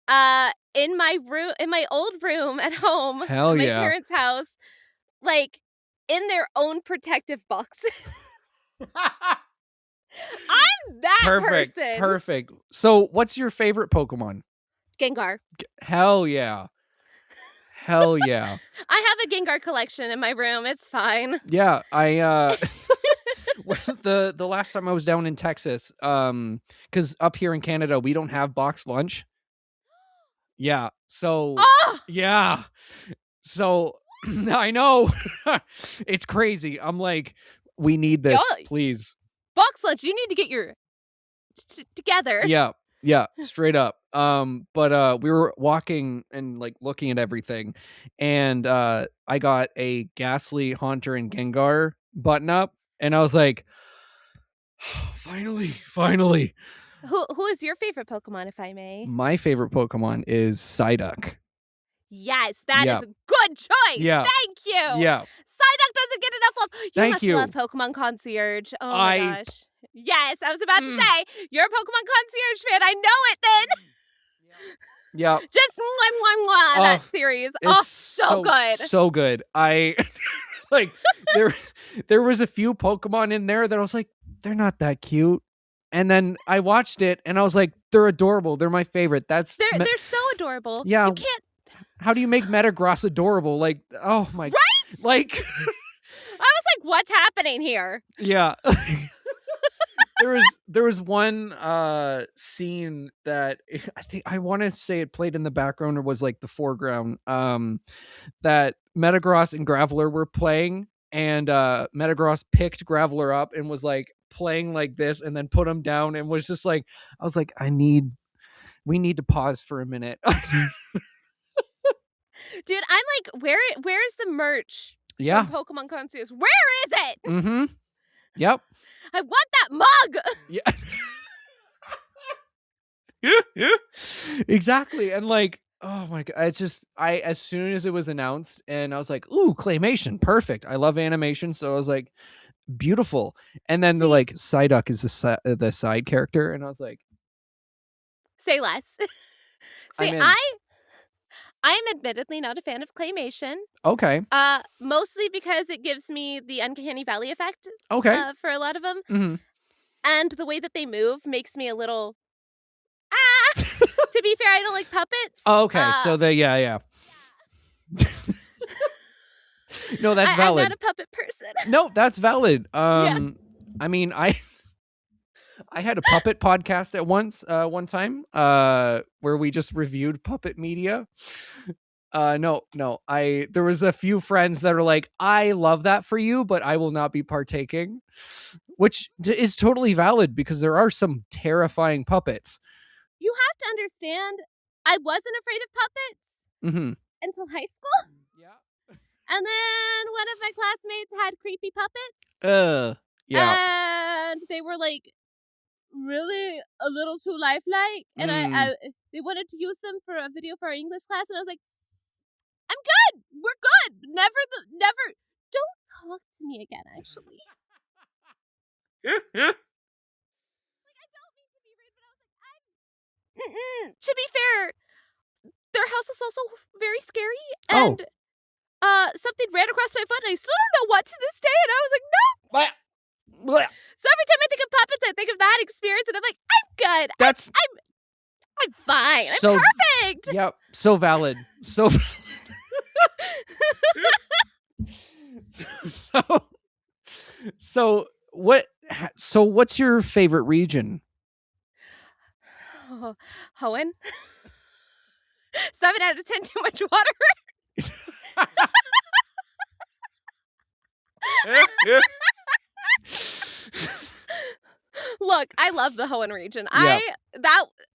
in my room, in my old room at home. Hell at my yeah. parents' house, like in their own protective boxes. I'm that person. Perfect. So, what's your favorite Pokemon? Gengar. Hell yeah. Hell yeah. I have a Gengar collection in my room. It's fine. Yeah, I the last time I was down in Texas, cuz up here in Canada we don't have boxed lunch. Yeah. So yeah. So I know. It's crazy. I'm like, we need this, please. Box lunch, you need to get your together. Yeah, straight up. But we were walking and like looking at everything, and I got a Ghastly, Haunter, and Gengar button up, and I was like, finally. Who is your favorite Pokemon, if I may? My favorite Pokemon is Psyduck. Yes, that is a good choice. Yeah. Thank you. Yeah. Psyduck doesn't get enough love. You must you. love Pokemon Concierge. Oh my gosh. Yes, I was about to say, you're a Pokemon Concierge fan. I know it then. Yeah. Just that series. Oh, so good. So good. I like there was a few Pokemon in there that I was like, they're not that cute. And then I watched it and I was like, they're adorable. They're my favorite. They're so adorable. Yeah. You can't. How do you make Metagross adorable? Like, oh my. Right? Like. I was like, what's happening here? Yeah. There was one scene that I want to say it played in the background or was like the foreground, that Metagross and Graveler were playing, and Metagross picked Graveler up and was like playing like this and then put him down and was just like, I was like, we need to pause for a minute. Dude, I'm like, where is the merch? Yeah. From Pokemon Concierge. Where is it? Mm-hmm. Yep. I want that mug. Yeah. Yeah. Exactly. And like, oh my god, it's just as soon as it was announced and I was like, ooh, claymation, perfect. I love animation, so I was like, beautiful. And then they're like, Psyduck is the side character, and I was like, say less. See, I'm in. I am admittedly not a fan of claymation. Okay. Mostly because it gives me the uncanny valley effect. Okay. For a lot of them, Mm-hmm. and the way that they move makes me a little. To be fair, I don't like puppets. Okay. So yeah. No, that's valid. I'm not a puppet person. No, that's valid. Yeah. I mean, I had a puppet podcast at one time, where we just reviewed puppet media. No, there was a few friends that are like, I love that for you, but I will not be partaking, which is totally valid because there are some terrifying puppets. You have to understand, I wasn't afraid of puppets until high school. Yeah. And then one of my classmates had creepy puppets. Yeah. And they were like really a little too lifelike. And they wanted to use them for a video for our English class. And I was like, I'm good. We're good. Never. Don't talk to me again, actually. Like, I don't mean to be rude, but I was like, to be fair, their house is also very scary. And something ran across my foot, and I still don't know what to this day. And I was like, no. So every time I think of puppets, I think of that experience, and I'm like, I'm good. I'm fine. I'm perfect. Yep. So valid. So. So what's your favorite region? Hoenn. 7 out of 10. Too much water. Look, I love the Hoenn region. Yeah.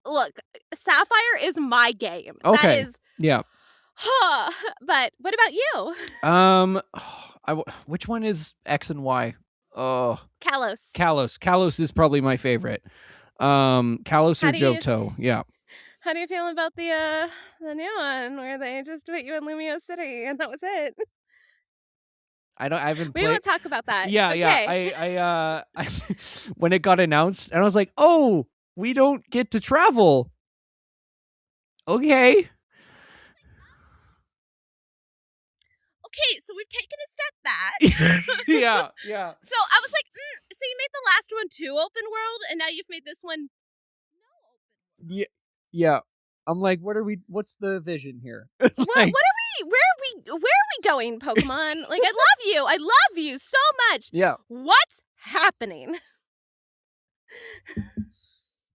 Look, Sapphire is my game. Okay. That is. Yeah. But what about you? Which one is X and Y? Oh, Kalos. Kalos is probably my favorite. Kalos or Johto. Yeah. How do you feel about the new one where they just put you in Lumio City and that was it? I haven't played. We won't talk about that. Yeah, okay. I when it got announced, and I was like, "Oh, we don't get to travel." Okay. Okay, so we've taken a step back. Yeah. So I was like, so you made the last one too open world, and now you've made this one no open world. Yeah. I'm like, what's the vision here? What are we? Where are we going, Pokemon? Like, I love you so much. Yeah. What's happening?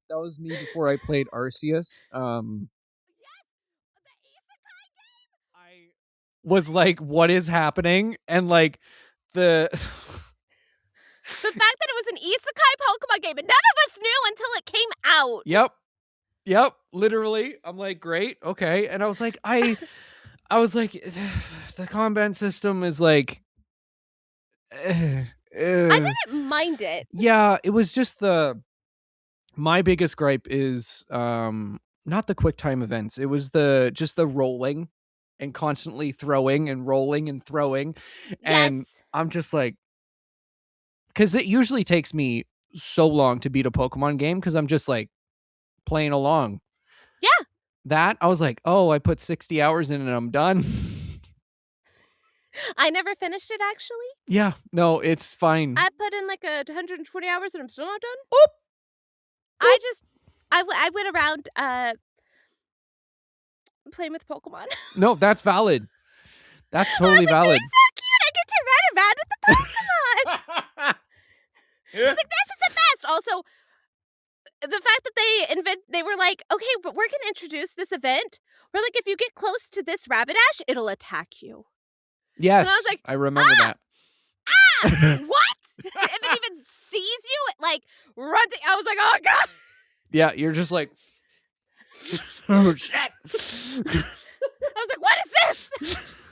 That was me before I played Arceus. I was like, what is happening? And like the fact that it was an isekai Pokemon game and none of us knew until it came out. Yep. Literally. I'm like, great, okay. And I was like, I was like, the combat system is like I didn't mind it. Yeah, it was just my biggest gripe is not the quick time events. It was just the rolling and constantly throwing and rolling and throwing. And yes. I'm just like, because it usually takes me so long to beat a Pokemon game because I'm just like playing along. Yeah. That I was like, oh, I put 60 hours in and I'm done. I never finished it, actually. Yeah, no, it's fine. I put in like 120 hours and I'm still not done. Oop. I went around playing with Pokemon. No, that's valid. That's totally valid. They're so cute. I get to run around with the Pokemon. I was like, this is the best. Also, the fact that they were like, okay, but we're going to introduce this event where, like, if you get close to this Rapidash, it'll attack you. Yes, and I was like, I remember that. What? If it even sees you, it, like, runs. I was like, oh, God. Yeah, you're just like, oh, shit. I was like, what is this?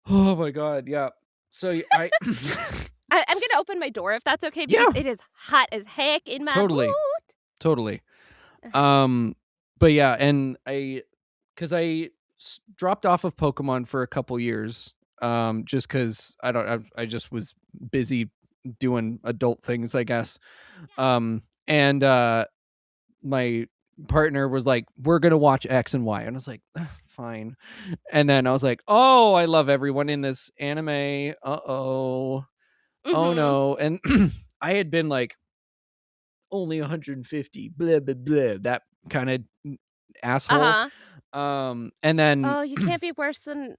Oh, my God, yeah. So I'm going to open my door if that's okay, because it is hot as heck in my boot. Totally. But yeah, and because I dropped off of Pokemon for a couple years, just because I just was busy doing adult things, I guess. And my partner was like, we're gonna watch X and Y, and I was like, fine. And then I was like, oh, I love everyone in this anime. Oh no. And I had been like only 150, blah blah blah, that kind of asshole. And then Oh, you can't be worse than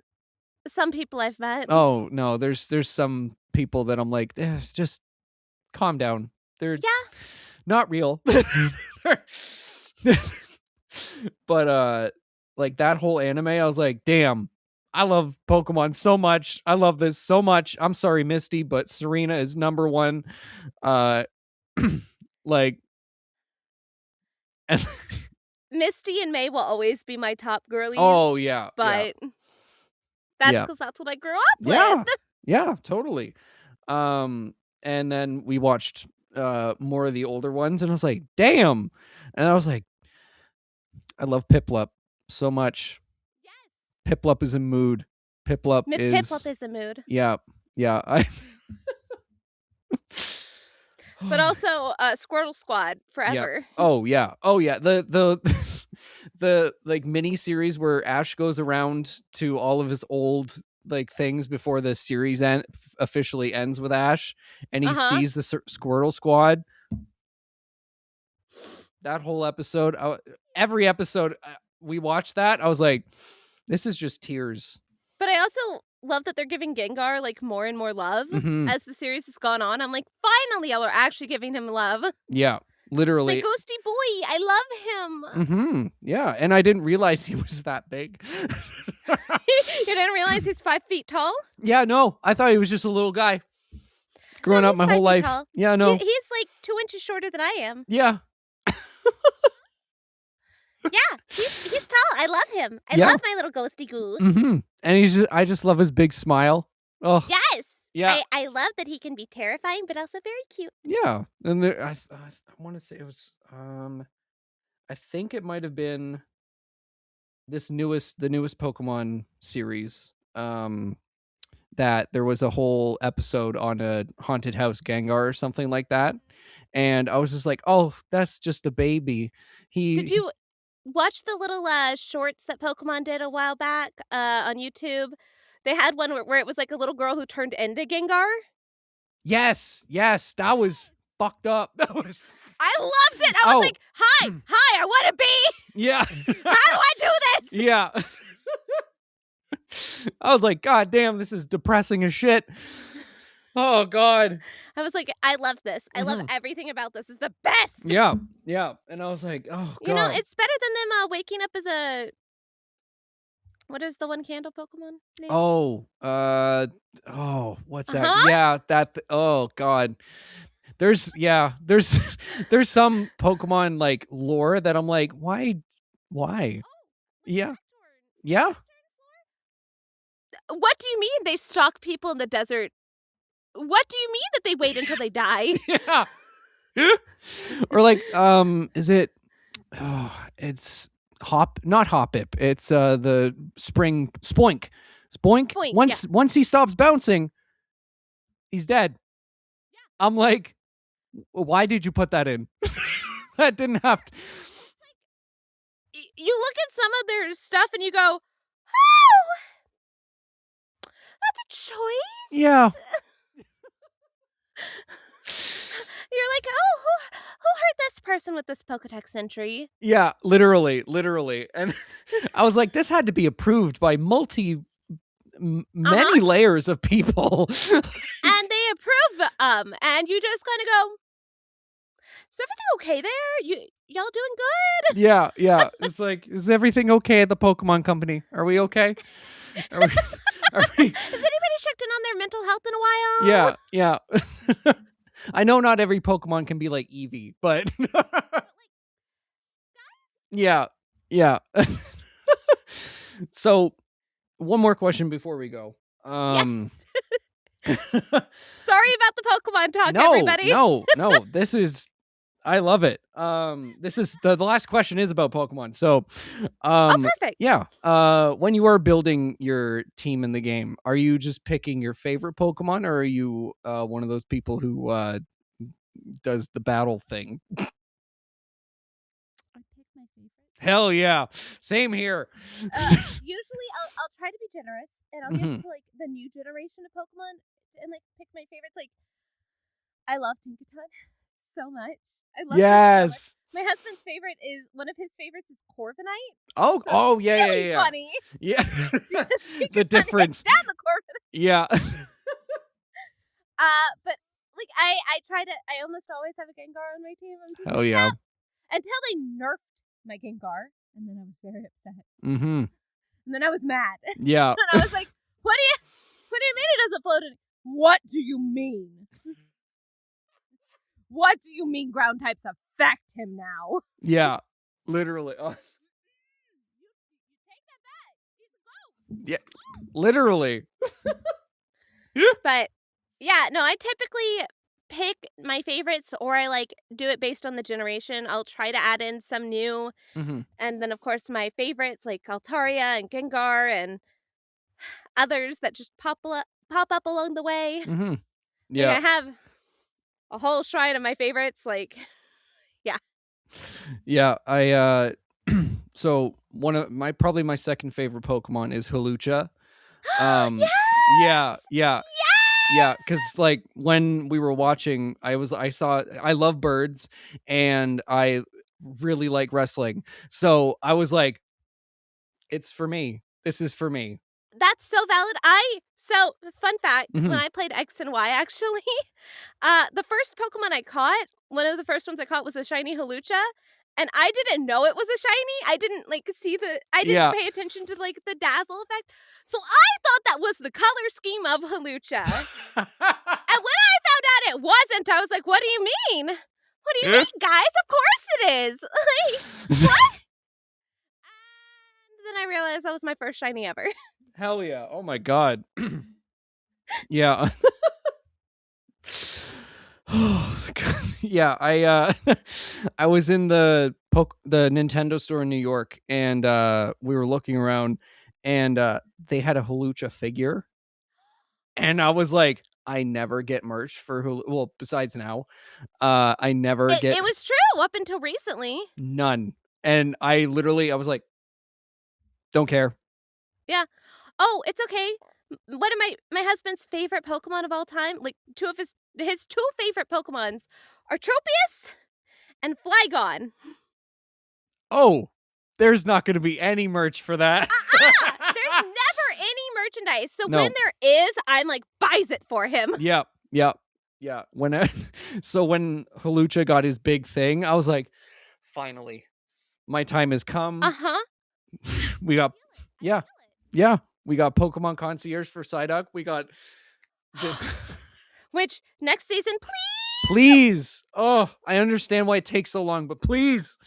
some people I've met. oh no, there's some people that I'm like, just calm down. They're not real. But like that whole anime, I was like, damn, I love Pokemon so much. I love this so much. I'm sorry, Misty, but Serena is number one. Like, and Misty and May will always be my top girlies. oh yeah, but that's because that's what I grew up with. Yeah, totally. And then we watched more of the older ones, and I was like, damn. And I was like, I love Piplup so much. Yes. Piplup is a mood. Piplup is a mood. Yeah. But also Squirtle Squad forever. Yeah. Oh yeah. The the like mini series where Ash goes around to all of his old like things before the series officially ends with Ash, and he sees the Squirtle Squad. That whole episode, every episode we watched that, I was like, this is just tears. But I also love that they're giving Gengar like more and more love as the series has gone on. I'm like, finally, y'all are actually giving him love. Yeah, literally. Like Ghosty Boy, I love him. Yeah, and I didn't realize he was that big. You didn't realize he's 5 feet tall? Yeah, no, I thought he was just a little guy. Growing up my whole life. Tall. Yeah, no. He's like 2 inches shorter than I am. Yeah. Yeah, he's tall. I love him. I love my little ghosty goo. And I just love his big smile. Oh. Yes. Yeah. I love that he can be terrifying, but also very cute. Yeah. And there, I want to say it was, I think it might have been the newest Pokemon series, that there was a whole episode on a haunted house Gengar or something like that. And I was just like, oh, that's just a baby. Did you watch the little shorts that Pokemon did a while back on YouTube? They had one where it was like a little girl who turned into Gengar. Yes, that was fucked up. I loved it. I was like, hi, I want to be. Yeah. How do I do this? Yeah. I was like, God damn, this is depressing as shit. Oh, God. I was like, I love this. I love everything about this. It's the best. Yeah. And I was like, oh, God. You know, it's better than them waking up as a... What is the one candle Pokemon name? What's that? Yeah, that... Oh, God. There's some Pokemon, like, lore that I'm like, why? Yeah. What do you mean they stalk people in the desert? What do you mean that they wait until they die? Yeah. Or like, is it? Oh, it's not Hoppip. It's the spring Spoink. Once he stops bouncing, he's dead. Yeah. I'm like, why did you put that in? That didn't have to. You look at some of their stuff and you go, oh, that's a choice. Yeah. You're like, oh, who hurt this person with this Pokedex entry? Yeah, literally. And I was like, this had to be approved by many layers of people. And they approve, and you just kind of go, is everything okay there? Y'all doing good? Yeah. It's like, is everything okay at the Pokemon Company? Are we okay? Are we... Has anybody checked in on their mental health in a while? Yeah. I know not every Pokemon can be like Eevee, but yeah. So, one more question before we go. Yes. Sorry about the Pokemon talk, everybody. No. This is, I love it. This is the last question is about Pokemon. So, perfect. Yeah. When you are building your team in the game, are you just picking your favorite Pokemon, or are you one of those people who does the battle thing? Hell yeah. Same here. Usually I'll try to be generous and I'll give it to like the new generation of Pokemon and like pick my favorites. Like I love Tinkaton so much. I love him so much. My husband's favorite is one of his favorites is Corviknight. Oh, yeah, really yeah. Funny. Yeah. Because The difference. Down the Corviknight. Yeah. But like I almost always have a Gengar on my team. I'm just Hell like, yeah. until they nerfed my Gengar, and then I was very upset. Mm-hmm. And then I was mad. Yeah. And I was like, what do you mean it doesn't float in? What do you mean? What do you mean ground types affect him now? Yeah. Literally. Oh. You take that back. He's a ghost. Yeah. Literally. But yeah, no, I typically pick my favorites or I like do it based on the generation. I'll try to add in some new. Mm-hmm. And then of course my favorites like Altaria and Gengar and others that just pop up along the way. Mm-hmm. Yeah. Like, I have a whole shrine of my favorites. Like, yeah. Yeah. I so probably my second favorite Pokemon is Hawlucha. Yes! Yeah. Yes! Yeah, because like when we were watching, I love birds and I really like wrestling. So I was like, it's for me. This is for me. That's so valid. So fun fact, when I played X and Y, actually, the first Pokemon I caught, one of the first ones I caught was a shiny Hawlucha. And I didn't know it was a shiny. I didn't pay attention to like the dazzle effect. So I thought that was the color scheme of Hawlucha. And when I found out it wasn't, I was like, what do you mean? What do you mean, guys? Of course it is. Like, what? And then I realized that was my first shiny ever. Hell yeah. Oh my God. Yeah. Oh God. Yeah, I was in the Nintendo store in New York and we were looking around and they had a Hawlucha figure. And I was like, I never get merch for well, besides now. I never get it was true up until recently. None. And I was like, don't care. Yeah. Oh, it's okay. One of my husband's favorite Pokemon of all time, like two of his two favorite Pokemons are Tropius and Flygon. Oh, there's not going to be any merch for that. There's never any merchandise. So when there is, I'm like, buys it for him. Yeah. So when Hawlucha got his big thing, I was like, finally, my time has come. We got, yeah. We got Pokemon Concierge for Psyduck. We got... Which, next season, Please! Oh, I understand why it takes so long, but please!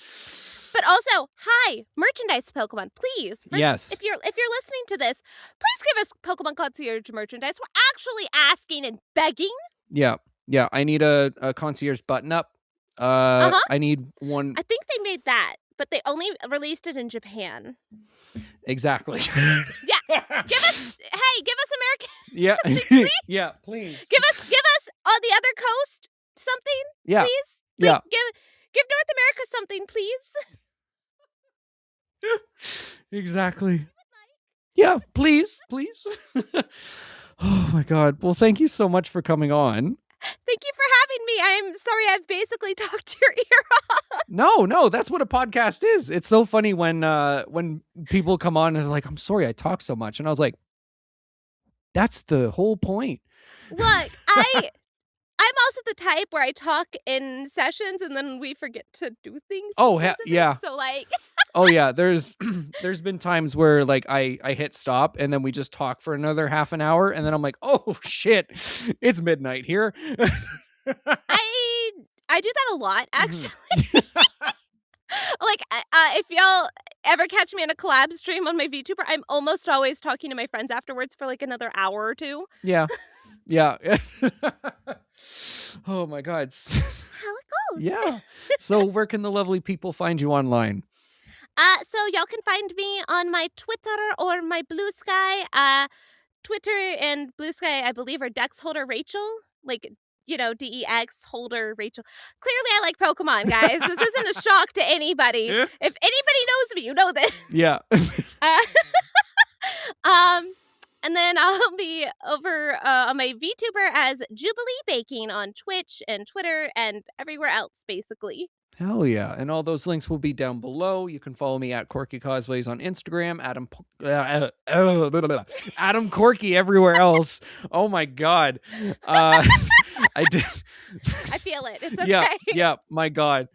But also, hi, merchandise Pokemon, please. Yes. If you're listening to this, please give us Pokemon Concierge merchandise. We're actually asking and begging. Yeah. I need a Concierge button-up. I need one... I think they made that, but they only released it in Japan. Exactly. Yeah. Give us American. Yeah. Please? Yeah, please. Give us on the other coast something. Yeah. Please. Yeah. Give North America something, please. Exactly. Yeah, please. Oh my God. Well, thank you so much for coming on. Thank you for having me. I'm sorry I've basically talked your ear off. No, that's what a podcast is. It's so funny when people come on and they're like, I'm sorry I talk so much. And I was like, that's the whole point. Look, I'm also the type where I talk in sessions and then we forget to do things. Oh, yeah. So like... Oh yeah, there's been times where like I hit stop and then we just talk for another half an hour and then I'm like, oh shit, it's midnight here. I do that a lot, actually. Like, if y'all ever catch me in a collab stream on my VTuber, I'm almost always talking to my friends afterwards for like another hour or two. Yeah. Oh my God. How it goes. Yeah. So where can the lovely people find you online? So y'all can find me on my Twitter or my Blue Sky. Twitter and Blue Sky, I believe, are Dex Holder Rachel. Like, DEX, Holder, Rachel. Clearly I like Pokemon, guys. This isn't a shock to anybody. If anybody knows me, you know this. Yeah. And then I'll be over on my VTuber as Jubilee Baking on Twitch and Twitter and everywhere else, basically. Hell yeah. And all those links will be down below. You can follow me at Corky Cosplays on Instagram, Adam Corky everywhere else. Oh my God. I did. I feel it. It's okay. Yeah, my God.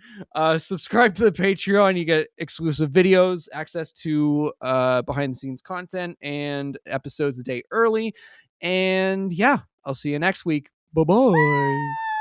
Subscribe to the Patreon. You get exclusive videos, access to behind the scenes content, and episodes a day early. And yeah, I'll see you next week. Bye-bye.